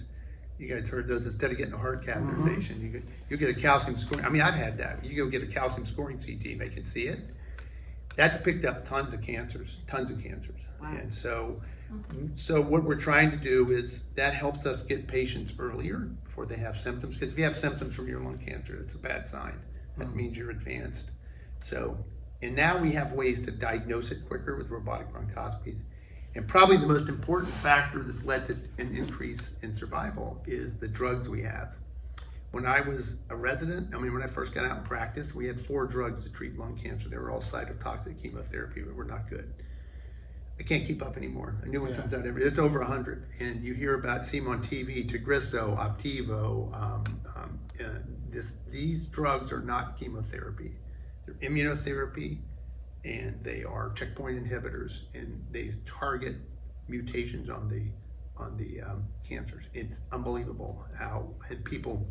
You guys heard those, instead of getting a heart catheterization, you get a calcium scoring, I mean, I've had that. You go get a calcium scoring CT, they can see it. That's picked up tons of cancers. Wow. And so what we're trying to do is that helps us get patients earlier before they have symptoms. Because if you have symptoms from your lung cancer, it's a bad sign. That means you're advanced. So, and now we have ways to diagnose it quicker with robotic bronchoscopies. And probably the most important factor that's led to an increase in survival is the drugs we have. When I was a resident, when I first got out in practice, we had 4 drugs to treat lung cancer. They were all cytotoxic chemotherapy, but were not good. I can't keep up anymore. A new one comes out it's over 100. And you hear about, see them on TV, Tagrisso, Opdivo. These drugs are not chemotherapy. They're immunotherapy, and they are checkpoint inhibitors, and they target mutations on the cancers. It's unbelievable how people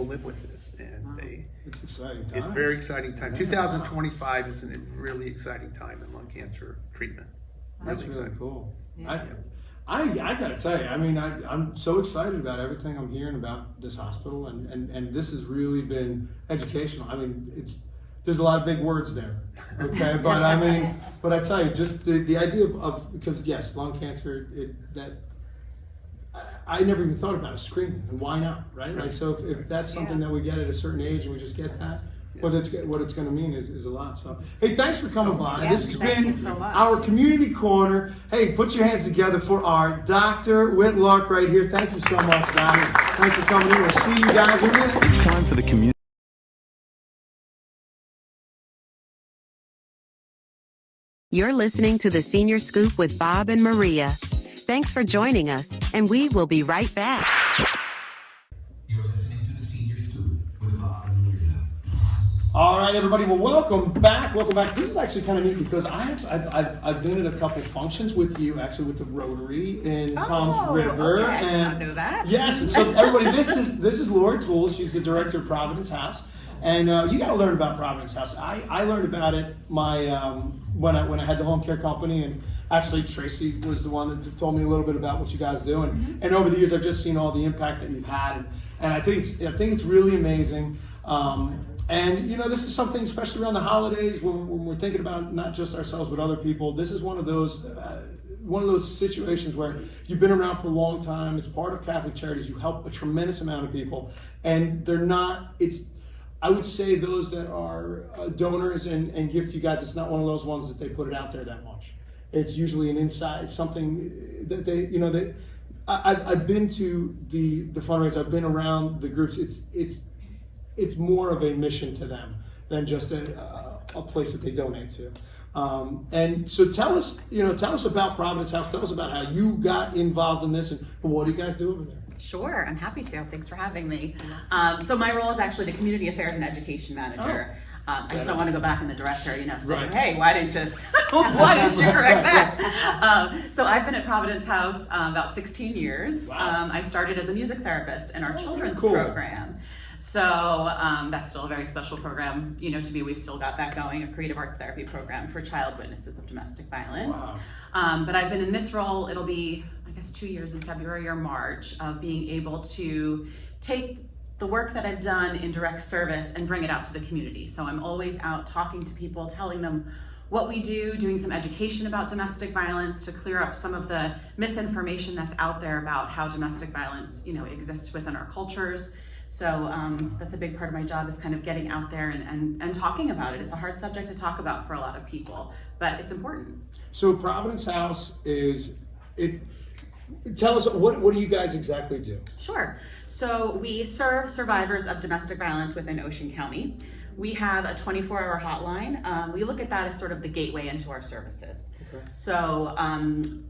live with this, and it's exciting time. It's very exciting time. 2025 is a really exciting time in lung cancer treatment. That's really really exciting. cool. Yeah. I gotta tell you, I'm so excited about everything I'm hearing about this hospital, and this has really been educational. There's a lot of big words there, okay? But I tell you, just the idea of, because yes, lung cancer, I never even thought about a screening, and why not, right? Like, so if that's something that we get at a certain age and we just get that, what it's going to mean is a lot. So, hey, thanks for coming by. Yes, this has thank you been so much. our community corner. Hey, put your hands together for our Dr. Whitlark right here. Thank you so much, Doc. Thanks for coming in. We'll see you guys in a minute. It's time for the community. You're listening to the Senior Scoop with Bob and Maria. Thanks for joining us, and we will be right back. You're listening to the Senior Scoop with Bob and Maria. All right, everybody. Well, welcome back. This is actually kind of neat because I've been at a couple functions with you, actually with the Rotary in Tom's River. Okay, I did not know that. Yes, and so everybody, this is Laura Toole. She's the director of Providence House. And you got to learn about Providence House. I learned about it when I had the home care company, and actually Tracy was the one that told me a little bit about what you guys do. And over the years, I've just seen all the impact that you've had, and I think it's really amazing. And this is something, especially around the holidays, when we're thinking about not just ourselves but other people. This is one of those situations where you've been around for a long time. It's part of Catholic Charities. You help a tremendous amount of people, and I would say those that are donors and give to you guys, it's not one of those ones that they put it out there that much. It's usually an inside, something that they, I've been to the fundraisers, I've been around the groups. It's more of a mission to them than just a place that they donate to. And so tell us about Providence House. Tell us about how you got involved in this, and what do you guys do over there? Sure, I'm happy to. Thanks for having me. So my role is actually the Community Affairs and Education Manager. I just don't want to go back in the director, saying, right. Hey, why didn't you correct that? So I've been at Providence House about 16 years. Wow. I started as a music therapist in our children's program. So that's still a very special program, to me. We've still got that going, a creative arts therapy program for child witnesses of domestic violence. Wow. But I've been in this role, it'll be, I guess, 2 years in February or March, of being able to take the work that I've done in direct service and bring it out to the community. So I'm always out talking to people, telling them what we do, doing some education about domestic violence to clear up some of the misinformation that's out there about how domestic violence, exists within our cultures. So that's a big part of my job, is kind of getting out there and talking about it. It's a hard subject to talk about for a lot of people, but it's important. So Providence House tell us, what do you guys exactly do? Sure. So we serve survivors of domestic violence within Ocean County. We have a 24-hour hotline. We look at that as sort of the gateway into our services. Okay. So,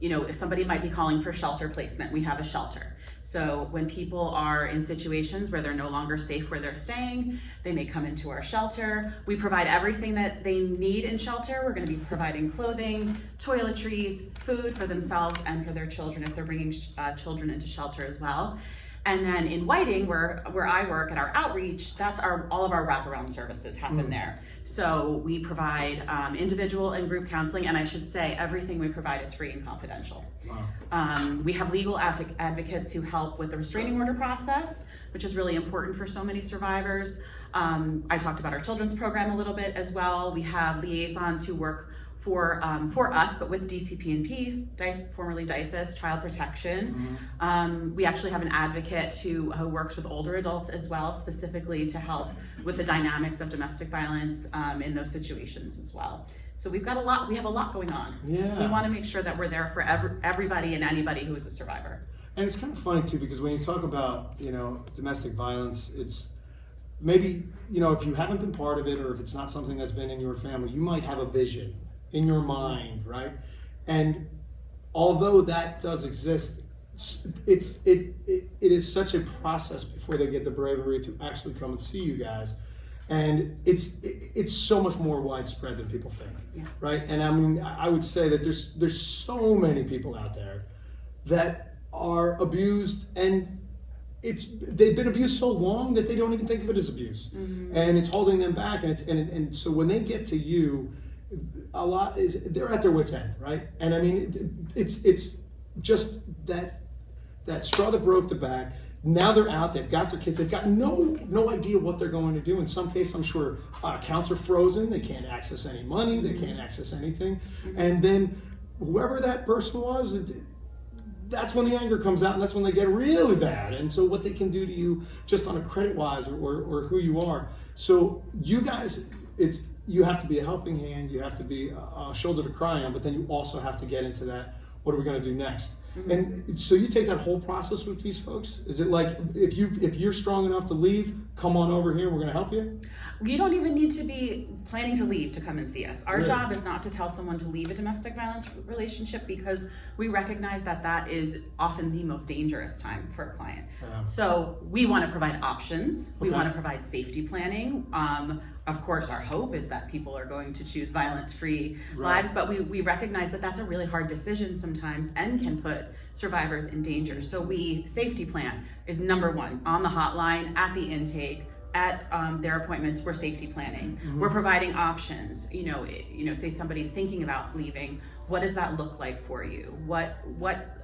if somebody might be calling for shelter placement, we have a shelter. So when people are in situations where they're no longer safe where they're staying, they may come into our shelter. We provide everything that they need in shelter. We're going to be providing clothing, toiletries, food for themselves and for their children if they're bringing children into shelter as well. And then in Whiting, where I work at our outreach, that's all of our wraparound services happen there. So we provide individual and group counseling, and I should say everything we provide is free and confidential. Wow. We have legal advocates who help with the restraining order process, which is really important for so many survivors. I talked about our children's program a little bit as well. We have liaisons who work for us, but with DCP&P, formerly DIFUS, Child Protection. We actually have an advocate who works with older adults as well, specifically to help with the dynamics of domestic violence in those situations as well. So we have a lot going on. Yeah. We want to make sure that we're there for everybody and anybody who is a survivor. And it's kind of funny too, because when you talk about, domestic violence, it's maybe, if you haven't been part of it, or if it's not something that's been in your family, you might have a vision in your mind, right? And although that does exist, it is such a process before they get the bravery to actually come and see you guys, and it's so much more widespread than people think, right? And I mean, I would say that there's so many people out there that are abused, and they've been abused so long that they don't even think of it as abuse, and it's holding them back, and so when they get to you, they're at their wit's end, right? And I mean, it's just that straw that broke the back. Now they're out, they've got their kids, they've got no idea what they're going to do. In some cases, I'm sure accounts are frozen, they can't access any money, they can't access anything. And then whoever that person was, that's when the anger comes out, and that's when they get really bad. And so what they can do to you just on a credit-wise or who you are. So you guys, you have to be a helping hand, you have to be a shoulder to cry on, but then you also have to get into that, what are we going to do next? And so you take that whole process with these folks? Is it like, if you're strong enough to leave, come on over here, we're going to help you? You don't even need to be planning to leave to come and see us. Our job is not to tell someone to leave a domestic violence relationship, because we recognize that is often the most dangerous time for a client. So we want to provide options. We want to provide safety planning. Of course, our hope is that people are going to choose violence-free lives, but we recognize that that's a really hard decision sometimes and can put survivors in danger. So safety plan is number one on the hotline, at the intake, at their appointments, we're safety planning. We're providing options. Say somebody's thinking about leaving. What does that look like for you? What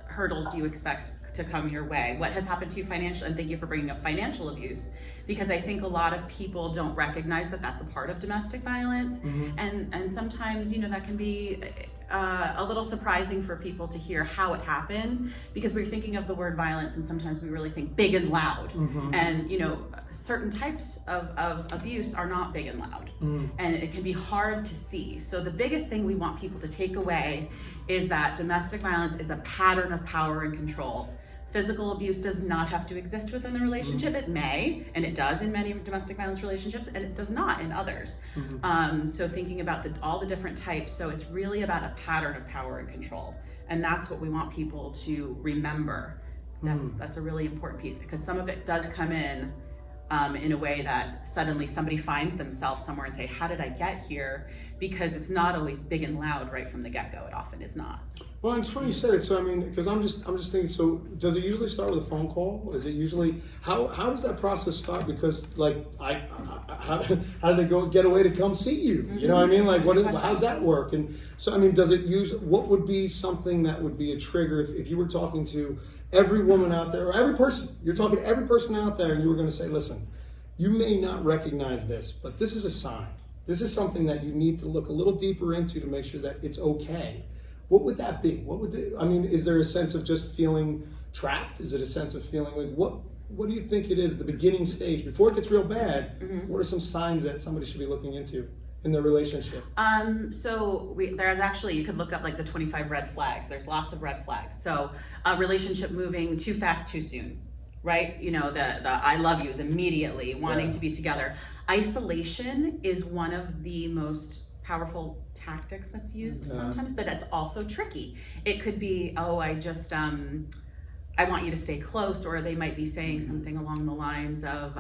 hurdles do you expect to come your way? What has happened to you financially? And thank you for bringing up financial abuse, because I think a lot of people don't recognize that that's a part of domestic violence. And sometimes, that can be a little surprising for people to hear how it happens, because we're thinking of the word violence and sometimes we really think big and loud. And certain types of abuse are not big and loud, and it can be hard to see. So the biggest thing we want people to take away is that domestic violence is a pattern of power and control. Physical abuse does not have to exist within the relationship. It may, and it does in many domestic violence relationships, and it does not in others. So thinking about all the different types, so it's really about a pattern of power and control. And that's what we want people to remember. That's a really important piece, because some of it does come in a way that suddenly somebody finds themselves somewhere and say, how did I get here? Because it's not always big and loud right from the get-go. It often is not. Well, it's funny you said it. So because I'm just thinking. So does it usually start with a phone call? Is it usually how does that process start? Because how do they get away to come see you? You know what I mean? Like how's that work? And so does it usually? What would be something that would be a trigger if you were talking to every woman out there or every person? You're talking to every person out there, and you were going to say, listen, you may not recognize this, but this is a sign. This is something that you need to look a little deeper into to make sure that it's okay. What would that be? Is there a sense of just feeling trapped? Is it a sense of feeling like, what do you think it is, the beginning stage, before it gets real bad? What are some signs that somebody should be looking into in their relationship? There's actually, you could look up like the 25 red flags. There's lots of red flags. So a relationship moving too fast, too soon, right? The I love you is immediately wanting to be together. Isolation is one of the most powerful tactics that's used sometimes, but it's also tricky. It could be, I want you to stay close, or they might be saying something along the lines of,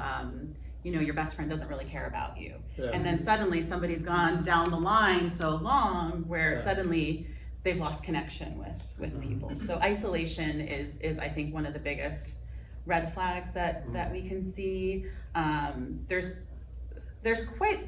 your best friend doesn't really care about you. And then suddenly somebody's gone down the line so long where suddenly they've lost connection with people. So isolation is I think one of the biggest red flags that we can see. There's quite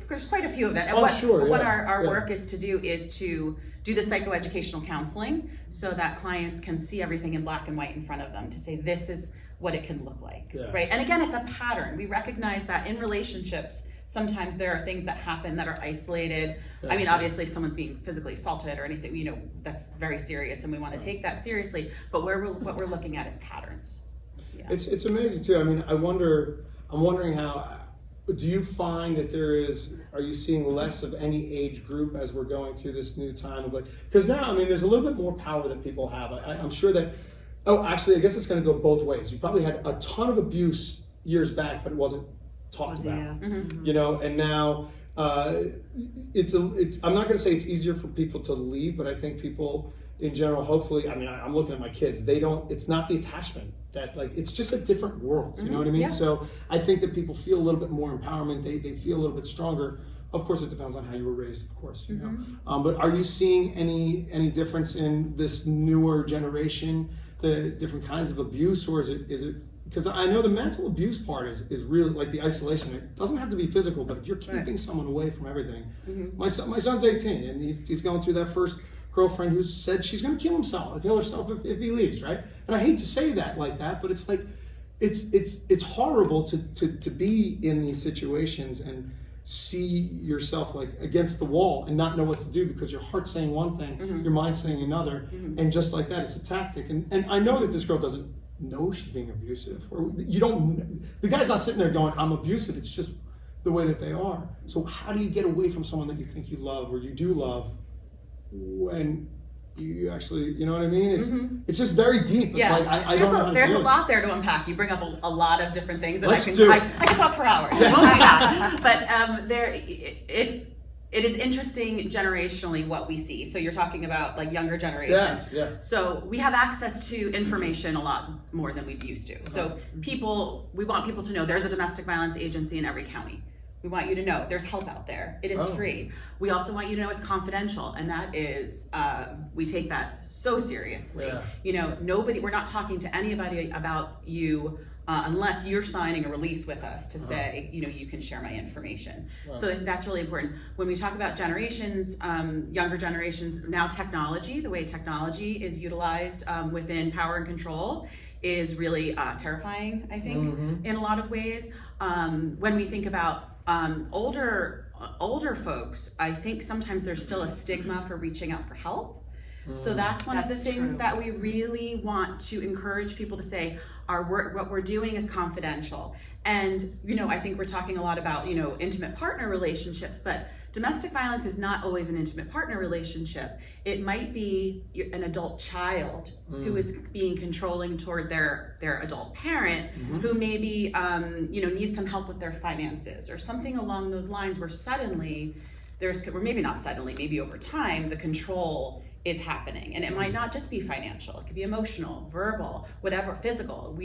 a few of it. And what our work is to do the psychoeducational counseling, so that clients can see everything in black and white in front of them, to say this is what it can look like, right? And again, it's a pattern. We recognize that in relationships, sometimes there are things that happen that are isolated. Obviously, if someone's being physically assaulted or anything, that's very serious, and we want to take that seriously. But what we're looking at is patterns. Yeah. It's amazing too. I'm wondering how. Do you find that are you seeing less of any age group as we're going through this new time of because now, there's a little bit more power that people have. I'm sure that, actually, I guess it's going to go both ways. You probably had a ton of abuse years back, but it wasn't talked about, and now I'm not going to say it's easier for people to leave, but I think people in general, hopefully, I'm looking at my kids, it's not the attachment that it's just a different world, you know what I mean? Yeah. So I think that people feel a little bit more empowerment, they feel a little bit stronger. Of course, it depends on how you were raised, of course, you know. But are you seeing any difference in this newer generation, the different kinds of abuse, or is it, because I know the mental abuse part is really like the isolation. It doesn't have to be physical, but if you're keeping someone away from everything. My son's 18, and he's going through that first girlfriend who said she's going to kill herself if he leaves, right? And I hate to say that like that, but it's like it's horrible to be in these situations and see yourself against the wall and not know what to do, because your heart's saying one thing, your mind's saying another, and just like that, it's a tactic. And I know that this girl doesn't know she's being abusive, or the guy's not sitting there going, I'm abusive. It's just the way that they are. So how do you get away from someone that you think you love or you do love, when you actually, you know what I mean? It's just very deep. It's I don't know how to there's do a it. lot there to unpack. You bring up a lot of different things, and Let's I do it. I can talk for hours. I won't do that. But it is interesting generationally what we see. So you're talking about younger generations. Yeah. So we have access to information a lot more than we used to. So we want people to know there's a domestic violence agency in every county. We want you to know there's help out there. It is free. We also want you to know it's confidential, and that is, we take that so seriously. Yeah. We're not talking to anybody about you unless you're signing a release with us to say, you know, you can share my information. So I think that's really important. When we talk about generations, younger generations, now technology, the way technology is utilized within power and control is really terrifying, I think, in a lot of ways. When we think about older folks, I think sometimes there's still a stigma for reaching out for help. So that's one of the things that we really want to encourage people to say, what we're doing is confidential. And, you know, I think we're talking a lot about, you know, intimate partner relationships, but domestic violence is not always an intimate partner relationship. It might be an adult child who is being controlling toward their adult parent who maybe, you know, needs some help with their finances or something along those lines where suddenly or maybe not suddenly, maybe over time, the control is happening. And it might not just be financial, it could be emotional, verbal, whatever, physical.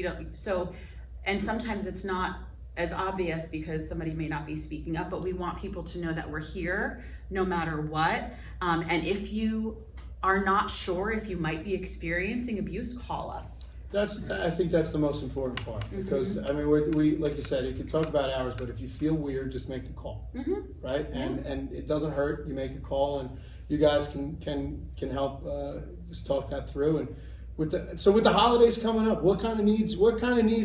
And sometimes it's not as obvious because somebody may not be speaking up, but we want people to know that we're here no matter what. And if you are not sure if you might be experiencing abuse, call us. I think that's the most important part, because I mean, we like you said, you can talk about hours, but if you feel weird, just make the call, right? And it doesn't hurt. You make a call, and you guys can help just talk that through. And with the holidays coming up, what kind of needs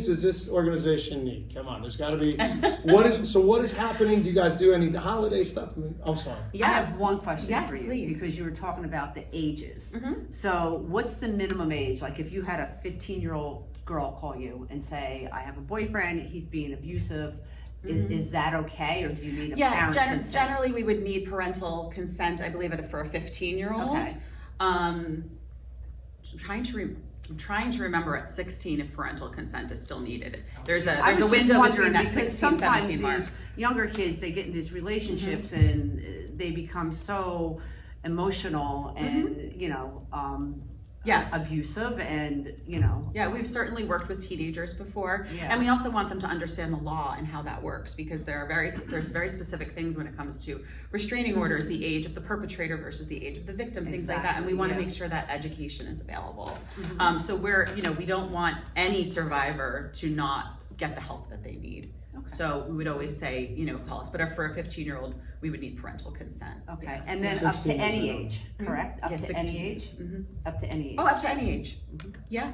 does this organization need? Come on, there's got to be. What is happening? Do you guys do any holiday stuff? I'm sorry. I have one question for you, please. because you were talking about the ages. So what's the minimum age? Like if you had a 15-year-old girl call you and say, I have a boyfriend, he's being abusive, is that okay, or do you need a parent consent? Generally we would need parental consent, I believe, for a 15-year-old. Okay. I'm trying to remember at 16 if parental consent is still needed. There's a I was window just between that because 16, sometimes 17 mark. these younger kids, they get in these relationships and they become so emotional and you know abusive, and you know. Yeah, we've certainly worked with teenagers before, and we also want them to understand the law and how that works, because there's very specific things when it comes to restraining orders, the age of the perpetrator versus the age of the victim, things like that, and we want to make sure that education is available. So we don't want any survivor to not get the help that they need. So we would always say, you know, call us. But for a 15-year-old, we would need parental consent. Okay, and then up to any age, correct? Up to 16. any age? Up to any age. Oh, up to any age. Yeah.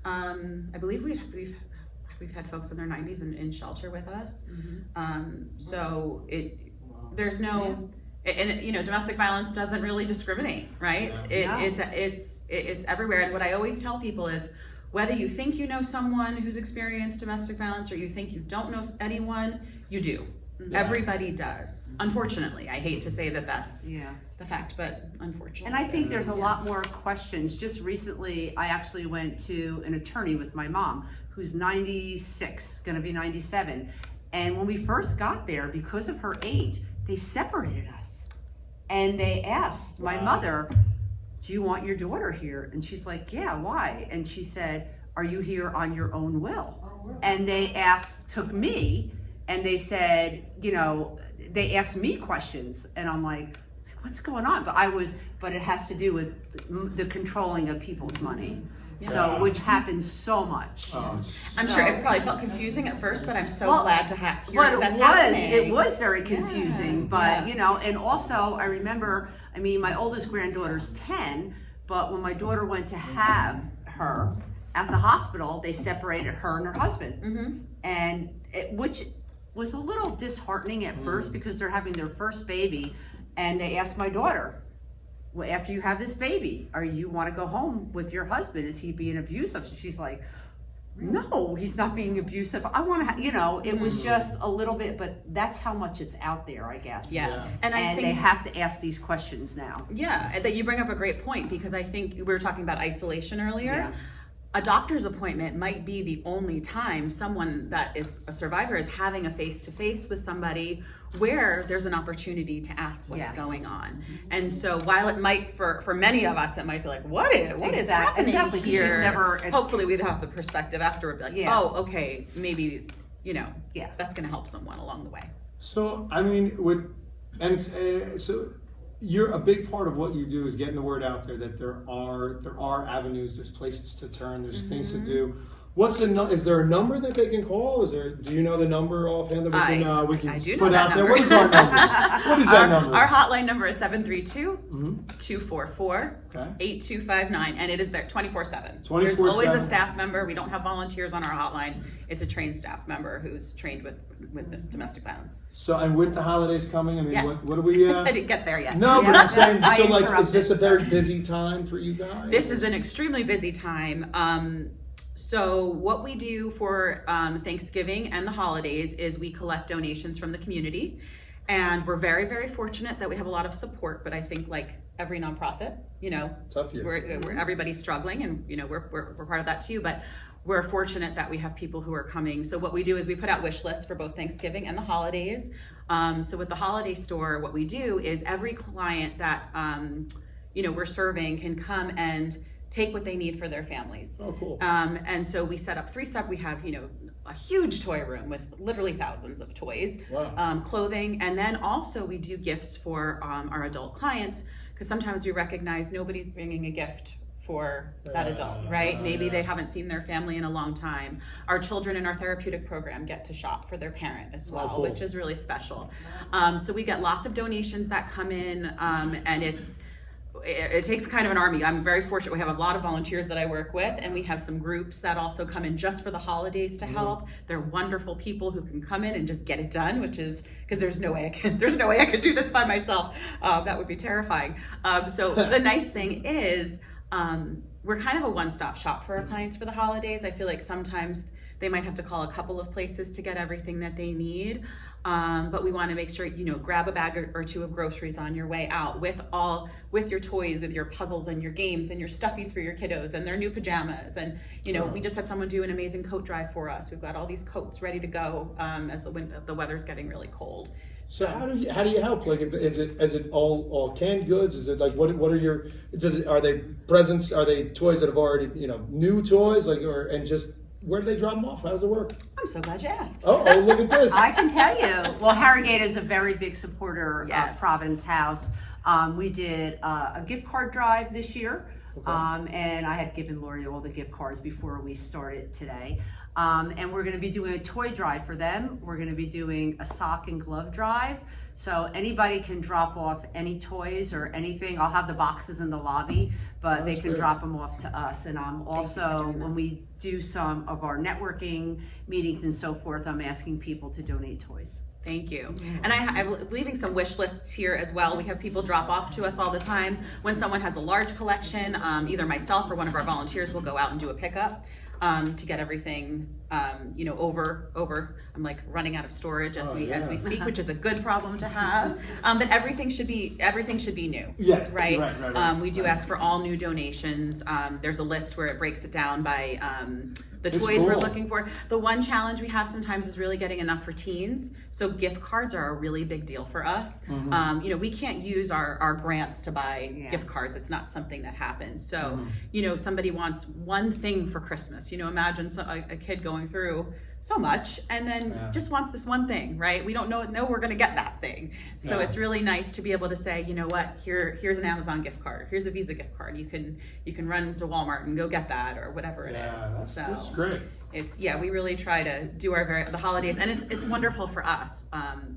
I believe we've had folks in their 90s in shelter with us. So there's no. And you know, domestic violence doesn't really discriminate, right? It's everywhere. And what I always tell people is, whether you think you know someone who's experienced domestic violence or you think you don't know anyone, you do. Everybody does. Unfortunately, I hate to say that that's the fact, but unfortunately. And I think there's a lot more questions. Just recently, I actually went to an attorney with my mom, who's 96, gonna be 97. And when we first got there, because of her age, they separated us. And they asked my mother, do you want your daughter here? And she's like, yeah, why? And she said, are you here on your own will? And they took me, and they said, you know, they asked me questions, and I'm like, what's going on? But it has to do with the controlling of people's money. So, which happens so much. I'm sure it probably felt confusing at first, but I'm so glad to hear that's happening. It was very confusing, but you know, and also I remember, I mean, my oldest granddaughter's 10, but when my daughter went to have her at the hospital, they separated her and her husband, and which was a little disheartening at first, because they're having their first baby, and they asked my daughter, well, after you have this baby, you want to go home with your husband? Is he being abusive? So she's like, no, he's not being abusive. I want to, you know, it was just a little bit, but that's how much it's out there, I guess. And I think they have to ask these questions now. Yeah, that you bring up a great point, because I think we were talking about isolation earlier. A doctor's appointment might be the only time someone that is a survivor is having a face-to-face with somebody where there's an opportunity to ask what's going on. And so while it might, for many of us, it might be like, what is happening here? Hopefully we'd have the perspective afterward, be like, oh, okay, maybe, you know, that's gonna help someone along the way. So, I mean, so you're a big part of what you do is getting the word out there that there are avenues, there's places to turn, there's things to do. What's is there a number that they can call? Do you know the number offhand that we can I do know put that out there? number. What is our number? What is that number? Our hotline number is 732-244-8259, and it is there 24/7. 24/7. There's always a staff member. We don't have volunteers on our hotline. It's a trained staff member who's trained with the domestic violence. So, and with the holidays coming, I mean, Yes. what do we? I didn't get there yet. No, but I'm saying, I so like, is interrupted. this a very busy time for you guys? This is an extremely busy time. So what we do for Thanksgiving and the holidays is we collect donations from the community, and we're very, very fortunate that we have a lot of support. But I think, like every nonprofit, Tough year. we're everybody's struggling, and we're part of that too. But we're fortunate that we have people who are coming. So what we do is we put out wish lists for both Thanksgiving and the holidays. So with the holiday store, what we do is every client that we're serving can come and take what they need for their families. Oh, cool. And so we set up we have, a huge toy room with literally thousands of toys, Wow. clothing, and then also we do gifts for our adult clients, because sometimes we recognize nobody's bringing a gift for that adult, right? Maybe they haven't seen their family in a long time. Our children in our therapeutic program get to shop for their parent as well, cool. which is really special. So we get lots of donations that come in, and it takes kind of an army. I'm very fortunate. We have a lot of volunteers that I work with, and we have some groups that also come in just for the holidays to help. They're wonderful people who can come in and just get it done, which is because there's no way I could do this by myself. That would be terrifying. So the nice thing is we're kind of a one-stop shop for our clients for the holidays. I feel like sometimes they might have to call a couple of places to get everything that they need. But we want to make sure, grab a bag or two of groceries on your way out with your toys, with your puzzles and your games and your stuffies for your kiddos and their new pajamas. And, we just had someone do an amazing coat drive for us. We've got all these coats ready to go as the weather's getting really cold. So how do you help? Like, is it all canned goods? Is it like what are your? Are they presents? Are they toys that have already new toys? Like and just where do they drop them off? How does it work? I'm so glad you asked. Oh, look at this. I can tell you. Well, Harrogate is a very big supporter Yes. of Providence House. We did a gift card drive this year, and I had given Lori all the gift cards before we started today. And we're going to be doing a toy drive for them. We're going to be doing a sock and glove drive. So anybody can drop off any toys or anything. I'll have the boxes in the lobby, but they can great. drop them off to us. And also, when we do some of our networking meetings and so forth, I'm asking people to donate toys. Thank you. And I'm leaving some wish lists here as well. We have people drop off to us all the time. When someone has a large collection, either myself or one of our volunteers will go out and do a pickup to get everything, over. I'm like running out of storage as we speak, which is a good problem to have. But everything should be new. Yeah. Right. Right. We do ask for all new donations. There's a list where it breaks it down by the That's toys we're cool. looking for. The one challenge we have sometimes is really getting enough for teens. So gift cards are a really big deal for us. We can't use our grants to buy gift cards. It's not something that happens. So, somebody wants one thing for Christmas. Imagine a kid going through so much and then just wants this one thing, right? We don't know we're going to get that thing. So it's really nice to be able to say, you know what, here's an Amazon gift card. Here's a Visa gift card. You can run to Walmart and go get that or whatever it is. That's great. We really try to do the holidays, and it's wonderful for us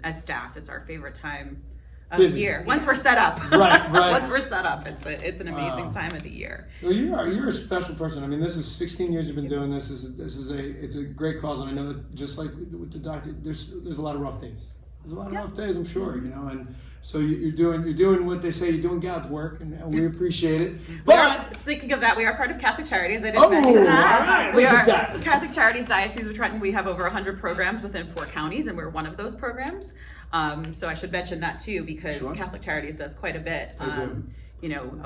as staff. It's our favorite time of the year. Once we're set up, Right. Once we're set up, it's an amazing time of the year. Well, you're a special person. I mean, this is 16 years you've been doing this. It's a great cause, and I know that just like with the doctor, there's a lot of rough days. There's a lot of rough days, I'm sure. And so you're doing what they say. You're doing God's work, and we appreciate it. But Speaking of that, we are part of Catholic Charities. I didn't mention all that. right, We look are at that. Catholic Charities Diocese of Trenton. We have over 100 programs within 4 counties, and we're one of those programs. So I should mention that too, because Catholic Charities does quite a bit. They do.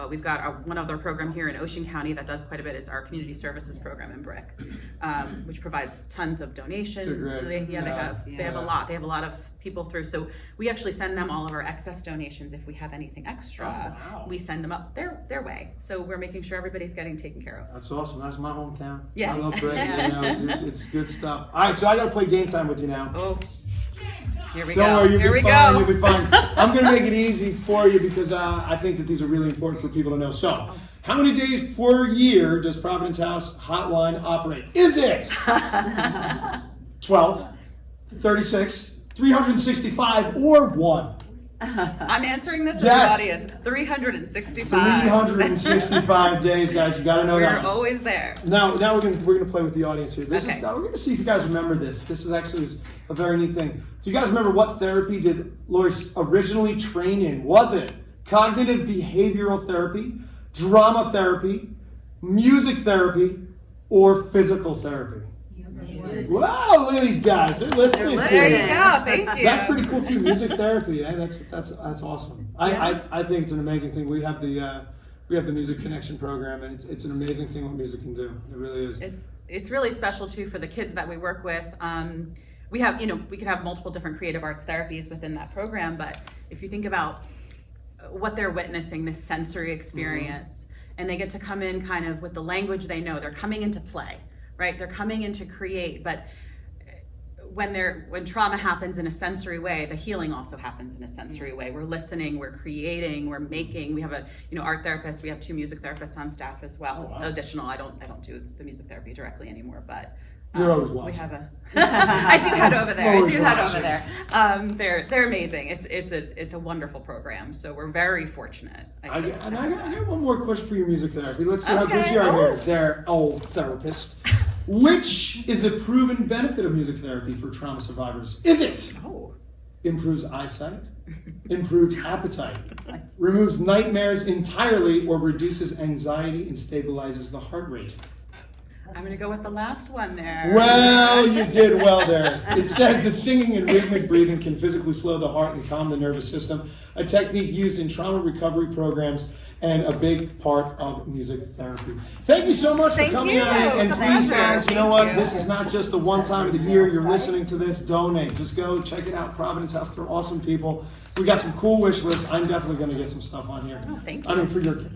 We've got one other program here in Ocean County that does quite a bit. It's our community services program in Brick, which provides tons of donations. They're great. They have a lot. They have a lot of people through. So we actually send them all of our excess donations. If we have anything extra, we send them up their way. So we're making sure everybody's getting taken care of. That's awesome. That's my hometown. Yeah. I love Brick. It's good stuff. All right, so I got to play game time with you now. Oh, here we Don't go. worry, Here we fine. go. You'll be fine. I'm going to make it easy for you because I think that these are really important for people to know. So, How many days per year does Providence House Hotline operate? Is it 12, 36, 365, or 1? I'm answering this for Yes. the audience. 365. 365 days, guys. You got to know We're that. always there. Now we're gonna play with the audience here. This Okay. is we're gonna see if you guys remember this. This is actually a very neat thing. Do you guys remember what therapy did Lori originally train in? Was it cognitive behavioral therapy, drama therapy, music therapy, or physical therapy? Wow, look at these guys. They're listening to There you it. go. Thank you. That's pretty cool too. Music therapy. Yeah, that's awesome. I think it's an amazing thing. We have the Music Connection program, and it's an amazing thing what music can do. It really is. It's really special too for the kids that we work with. We have, we could have multiple different creative arts therapies within that program, but if you think about what they're witnessing, this sensory experience, and they get to come in kind of with the language they know, they're coming into play, right? They're coming in to create, but when trauma happens in a sensory way, the healing also happens in a sensory way. We're listening, we're creating, we're making. We have a art therapist. We have 2 music therapists on staff as well. Oh, wow. Additional. I don't do the music therapy directly anymore, but You're always we watching. have a. I do head over there. Always over there. They're amazing. It's a wonderful program. So we're very fortunate. I got one more question for your music therapy. Let's see how good Okay. you are Oh. here. There, old therapist. Which is a proven benefit of music therapy for trauma survivors? Is it Oh. improves eyesight, improves appetite, removes nightmares entirely, or reduces anxiety and stabilizes the heart rate? I'm gonna go with the last one there. Well, you did well there. It says that singing and rhythmic breathing can physically slow the heart and calm the nervous system, a technique used in trauma recovery programs and a big part of music therapy. Thank you so much for Thank coming you. on. And It's a please, pleasure. guys, you know Thank what? you. This is not just the one time of the year you're listening to this. Donate. Just go check it out. Providence House. They're awesome people. We got some cool wish lists. I'm definitely going to get some stuff on here. Oh, thank I you. mean, for your kids.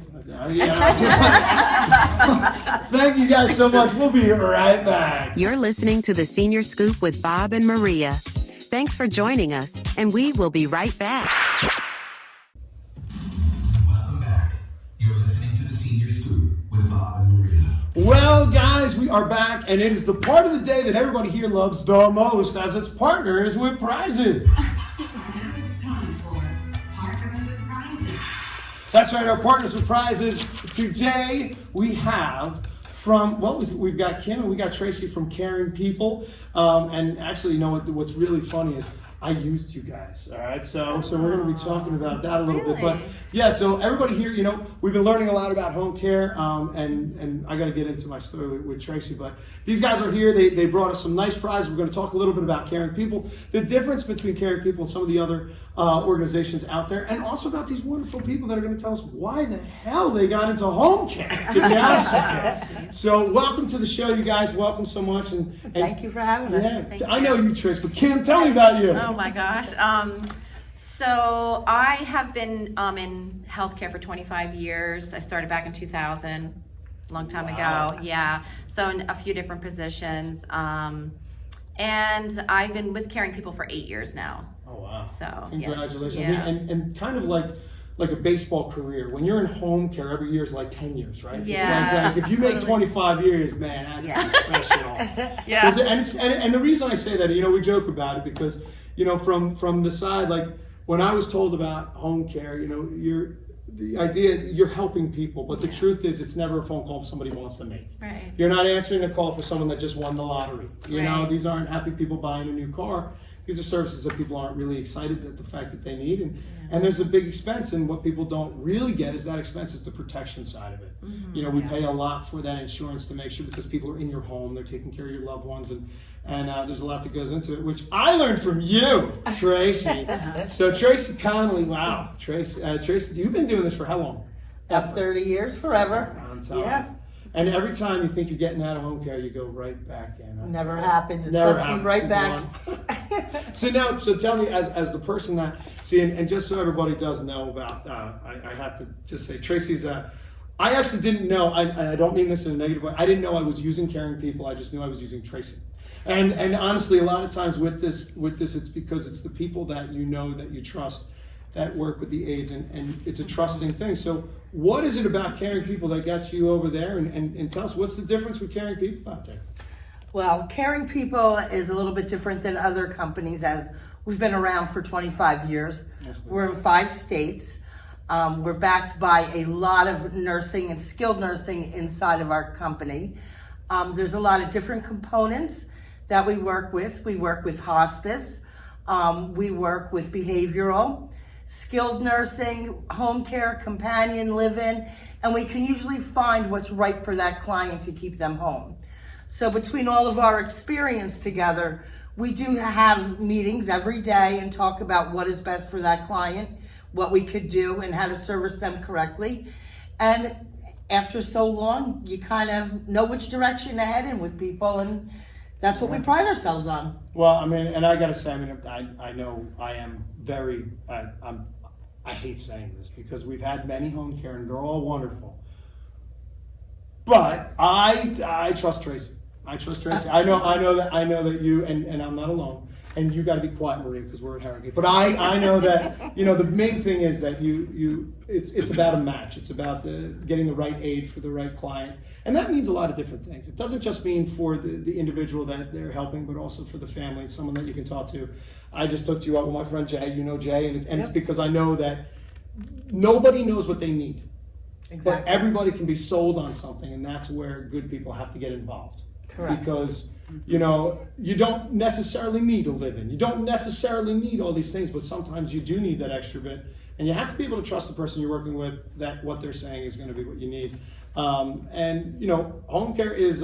Thank you guys so much. We'll be right back. You're listening to the Senior Scoop with Bob and Maria. Thanks for joining us, and we will be right back. Welcome back. You're listening to the Senior Scoop with Bob and Maria. Well, guys, we are back, and it is the part of the day that everybody here loves the most, as it's Partners with Prizes. Now it's time for Partners with Prizes. That's right, our Partners with Prizes. Today we have we've got Kim and we got Tracy from Caring People. And actually, you know what's really funny is I used you guys, all right? So we're going to be talking about that a little bit. But yeah, so everybody here, we've been learning a lot about home care, and I got to get into my story with Tracy. But these guys are here. They brought us some nice prizes. We're going to talk a little bit about Caring People, the difference between Caring People and some of the other organizations out there, and also about these wonderful people that are going to tell us why the hell they got into home care, to be honest with you. So welcome to the show, you guys. Welcome so much. And Thank you for having us. yeah, Thank I you. know you, Trace, but Kim, tell me about you. Oh my gosh. So I have been in healthcare for 25 years. I started back in 2000, a long time ago. Yeah. So in a few different positions. And I've been with Caring People for 8 years now. Oh wow! So, yeah. Congratulations! Yeah. And kind of like a baseball career. When you're in home care, every year is like 10 years, right? Yeah, It's like if you make totally. 25 years, man, that's Yeah. professional. Yeah. And the reason I say that, we joke about it because, from the side, like when I was told about home care, the idea you're helping people, but the truth is it's never a phone call somebody wants to make. Right. You're not answering a call for someone that just won the lottery. Right. These aren't happy people buying a new car. These are services that people aren't really excited at the fact that they need. And there's a big expense, and what people don't really get is that expense is the protection side of it. We pay a lot for that insurance to make sure, because people are in your home, they're taking care of your loved ones, and there's a lot that goes into it, which I learned from you, Tracy. So Tracy Connolly, wow. Tracy, you've been doing this for how long? About 30 years, forever. I'm telling Yeah. you. And every time you think you're getting out of home care, you go right back in. Never happens. It Never slips me happens. right It's back. So tell me, as the person that, and just so everybody does know about, I have to just say, Tracy's I actually didn't know, I don't mean this in a negative way, I didn't know I was using Caring People, I just knew I was using Tracy. And honestly, a lot of times with this, it's because it's the people that that you trust, that work with the aides, and it's a trusting thing. So what is it about caring people that got you over there? And tell us, what's the difference with caring people out there? Well, Caring People is a little bit different than other companies, as we've been around for 25 years. Yes, ma'am. We're in 5 states. We're backed by a lot of nursing and skilled nursing inside of our company. There's a lot of different components that we work with. We work with hospice. We work with behavioral, skilled nursing, home care, companion live-in, and we can usually find what's right for that client to keep them home. So between all of our experience together, we do have meetings every day and talk about what is best for that client, what we could do, and how to service them correctly. And after so long, you kind of know which direction to head in with people, and that's what we pride ourselves on. Well, I mean, and I gotta say, I mean, I know I am very, I hate saying this because we've had many home care and they're all wonderful. But I trust Tracy. I trust Tracy. I know that you, and I'm not alone. And you got to be quiet, Maria, because we're at Harrogate. But I know that, you know, the main thing is that it's about a match. It's about getting the right aid for the right client. And that means a lot of different things. It doesn't just mean for the individual that they're helping, but also for the family, someone that you can talk to. I just hooked you up with my friend Jay. You know Jay, and it's because I know that nobody knows what they need. Exactly. But everybody can be sold on something, and that's where good people have to get involved. Correct. Because, you know, you don't necessarily need a live-in. You don't necessarily need all these things, but sometimes you do need that extra bit. And you have to be able to trust the person you're working with that what they're saying is going to be what you need. And, you know, home care is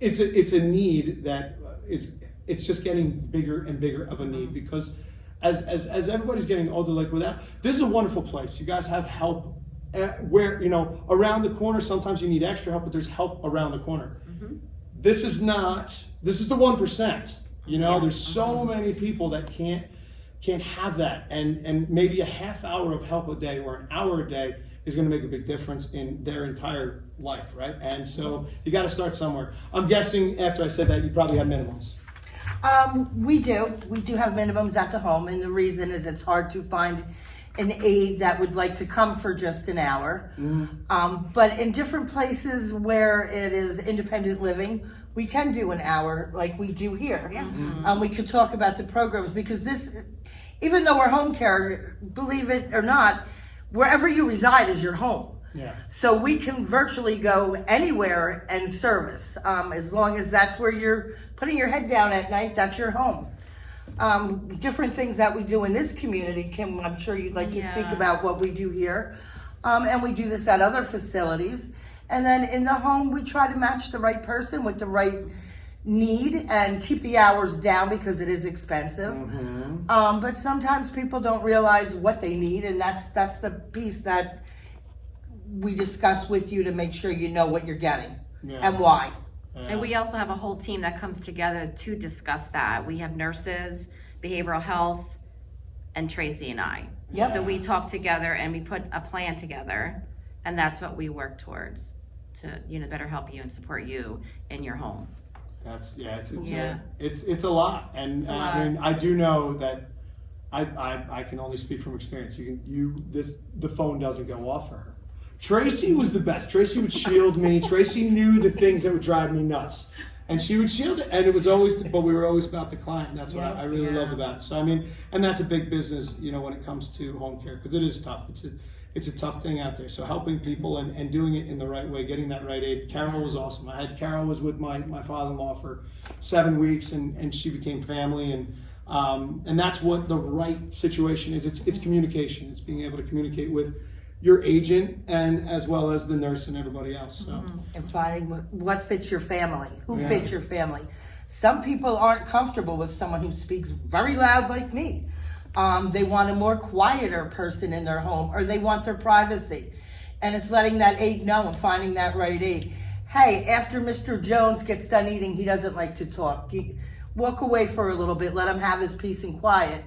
it's a need that it's just getting bigger and bigger of a need because as everybody's getting older, like without, this is a wonderful place. You guys have help where, you know, around the corner, sometimes you need extra help, but there's help around the corner. This is the 1%. You know, there's so many people that can't have that, and maybe a half hour of help a day or an hour a day is going to make a big difference in their entire life, right? And so you got to start somewhere. I'm guessing after I said that, you probably have minimums. We do have minimums at the home, and the reason is it's hard to find an aide that would like to come for just an hour. But in different places where it is independent living, we can do an hour like we do here. We could talk about the programs because this, even though we're home care, believe it or not, wherever you reside is your home. Yeah. So we can virtually go anywhere and service, as long as that's where you're putting your head down at night, that's your home. Different things that we do in this community, Kim, I'm sure you'd like to speak about what we do here. And we do this at other facilities. And then in the home, we try to match the right person with the right need and keep the hours down because it is expensive. But sometimes people don't realize what they need, and that's the piece that we discuss with you to make sure you know what you're getting and why. And we also have a whole team that comes together to discuss that. We have nurses, behavioral health, and Tracy and I. So we talk together and we put a plan together, and that's what we work towards to, you know, better help you and support you in your home. That's it's a lot, and I mean I do know that I can only speak from experience. The phone doesn't go off for her. Tracy was the best. Tracy would shield me. Tracy knew the things that would drive me nuts, and she would shield it. And it was always, but we were always about the client. And that's what I really loved about it. So I mean, and that's a big business, you know, when it comes to home care because it is tough. It's a tough thing out there. So helping people and doing it in the right way, getting that right aid. Carol was awesome. Carol was with my father-in-law for 7 weeks, and she became family, and that's what the right situation is. It's communication. It's being able to communicate with your agent and as well as the nurse and everybody else. So. And finding what fits your family, who fits your family. Some people aren't comfortable with someone who speaks very loud like me. They want a more quieter person in their home, or they want their privacy. And it's letting that aide know and finding that right aide. Hey, after Mr. Jones gets done eating, he doesn't like to talk. You walk away for a little bit, let him have his peace and quiet.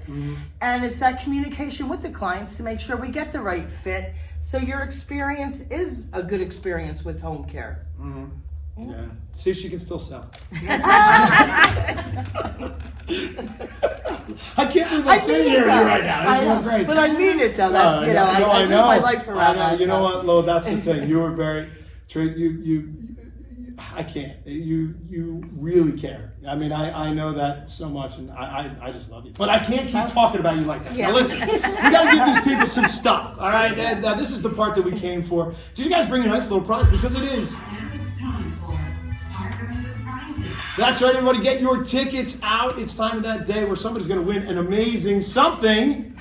And it's that communication with the clients to make sure we get the right fit, so your experience is a good experience with home care. Yeah. See if she can still sell. I can't believe I'm sitting here with you right now. This is going crazy. But I mean it though. That's I live my life around that. You know what, Lo? That's the thing. You were very, I can't. You really care. I mean, I know that so much, and I just love you. But I can't keep talking about you like this. Now listen, we got to give these people some stuff. All right, and this is the part that we came for. Did you guys bring a nice little prize? Because it is. Now it's time for Partners with Prizes. That's right, everybody. Get your tickets out. It's time of that day where somebody's going to win an amazing something.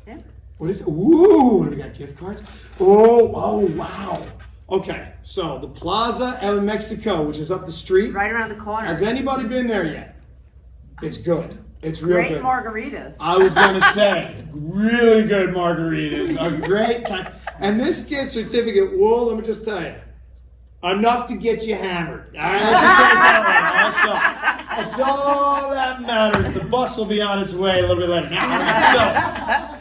Yeah. What is it? Ooh, what do we got? Gift cards? Oh, wow. Okay, so the Plaza El Mexico, which is up the street. Right around the corner. Has anybody been there yet? It's good. It's real Great good. margaritas. I was going to say, really good margaritas. A great kind. And this gift certificate, well, let me just tell you, enough to get you hammered. All right, let's just put it that way. That's all that matters. The bus will be on its way a little bit later. Now,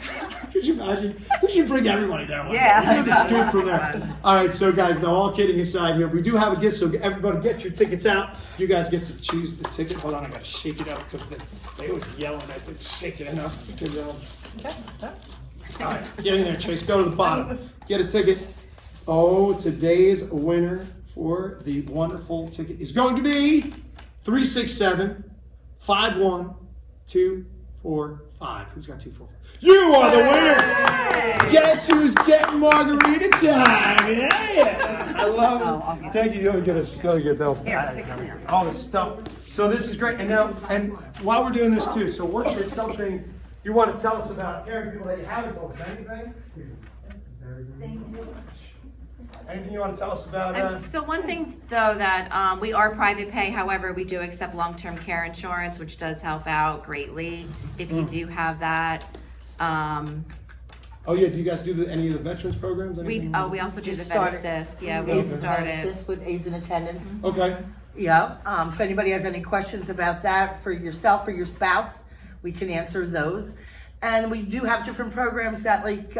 could you imagine? We should bring everybody there. Yeah. We need to scoop from there. All right, so guys, now all kidding aside here, we do have a gift, so everybody get your tickets out. You guys get to choose the ticket. Hold on, I gotta shake it up because they always yell and I didn't shake it enough. All right, get in there, Chase. Go to the bottom. Get a ticket. Oh, today's winner for the wonderful ticket is going to be 367-51245. Who's got 244? You are the winner! Guess who's getting margarita time? Yeah! I love it. Thank you. You gotta get those. All this stuff. So this is great. And now, and while we're doing this too, so what is something you want to tell us about caring people that you haven't told us? Anything? Thank you. Anything you want to tell us about? So one thing though that we are private pay, however, we do accept long-term care insurance, which does help out greatly if you do have that. Oh yeah, do you guys do any of the veterans programs? We also do the Just Vet started. Assist. Yeah, we AIDS and started. Assist with AIDS and attendance. Okay. Yeah. If anybody has any questions about that for yourself or your spouse, we can answer those. And we do have different programs that, like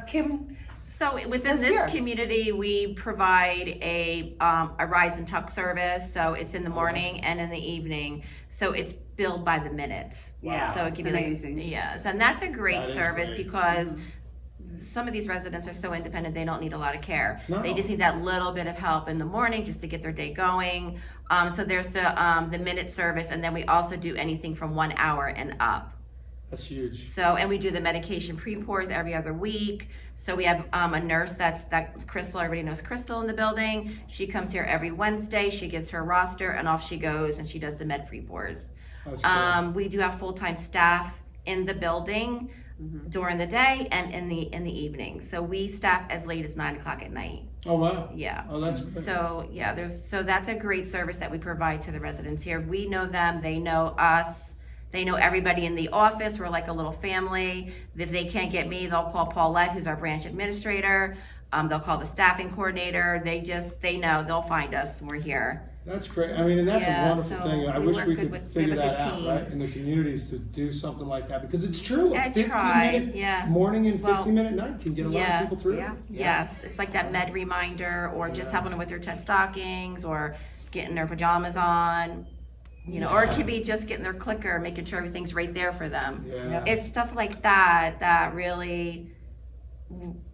Kim. So within this community, we provide a rise and tuck service. So it's in the morning and in the evening. So it's billed by the minute. Yeah, So it it's can be amazing. Yes, and that's a great That is service great. because some of these residents are so independent, they don't need a lot of care. No. They just need that little bit of help in the morning just to get their day going. So there's the minute service, and then we also do anything from 1 hour and up. That's huge. So, and we do the medication pre-pours every other week. So we have a nurse that's Crystal, everybody knows Crystal in the building. She comes here every Wednesday, she gets her roster and off she goes and she does the med pre-pours. That's cool. We do have full-time staff in the building during the day and in the evening. So we staff as late as 9 o'clock at night. Oh wow. Yeah. Oh, that's great. So yeah, so that's a great service that we provide to the residents here. We know them, they know us. They know everybody in the office. We're like a little family. If they can't get me, they'll call Paulette, who's our branch administrator. They'll call the staffing coordinator. They know, they'll find us. We're here. That's great. I mean, and that's a wonderful thing. I wish work we good could with- figure we have a that good out, team. right? In the communities to do something like that because it's true. A I 15-minute yeah. morning and Well, 15-minute night can get a lot of people through. Yeah. Yes, it's like that med reminder or just helping them with their tent stockings or getting their pajamas on. You know, or it could be just getting their clicker, making sure everything's right there for them. Yeah. It's stuff like that really,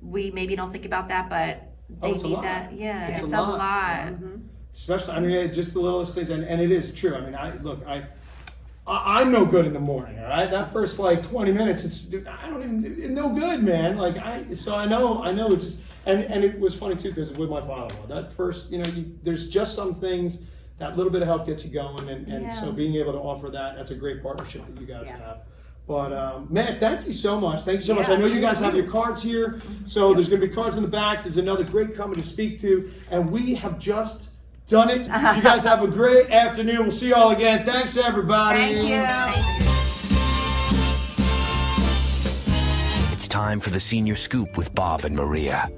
we maybe don't think about that, but they it's a need lot. that. Yeah, It's it's, a a lot. lot. Especially, I mean, it's just the littlest things, and it is true. I mean, I'm no good in the morning. All right, that first like 20 minutes, it's no good, man. Like I know it's just, and it was funny too because with my father-in-law, that first, there's just some things. That little bit of help gets you going, and so being able to offer that's a great partnership that you guys have. But man, thank you so much. Thank you so much. I know you guys have your cards here, so there's going to be cards in the back. There's another great company to speak to, and we have just done it. You guys have a great afternoon. We'll see you all again. Thanks, everybody. Thank you. It's time for the Senior Scoop with Bob and Maria.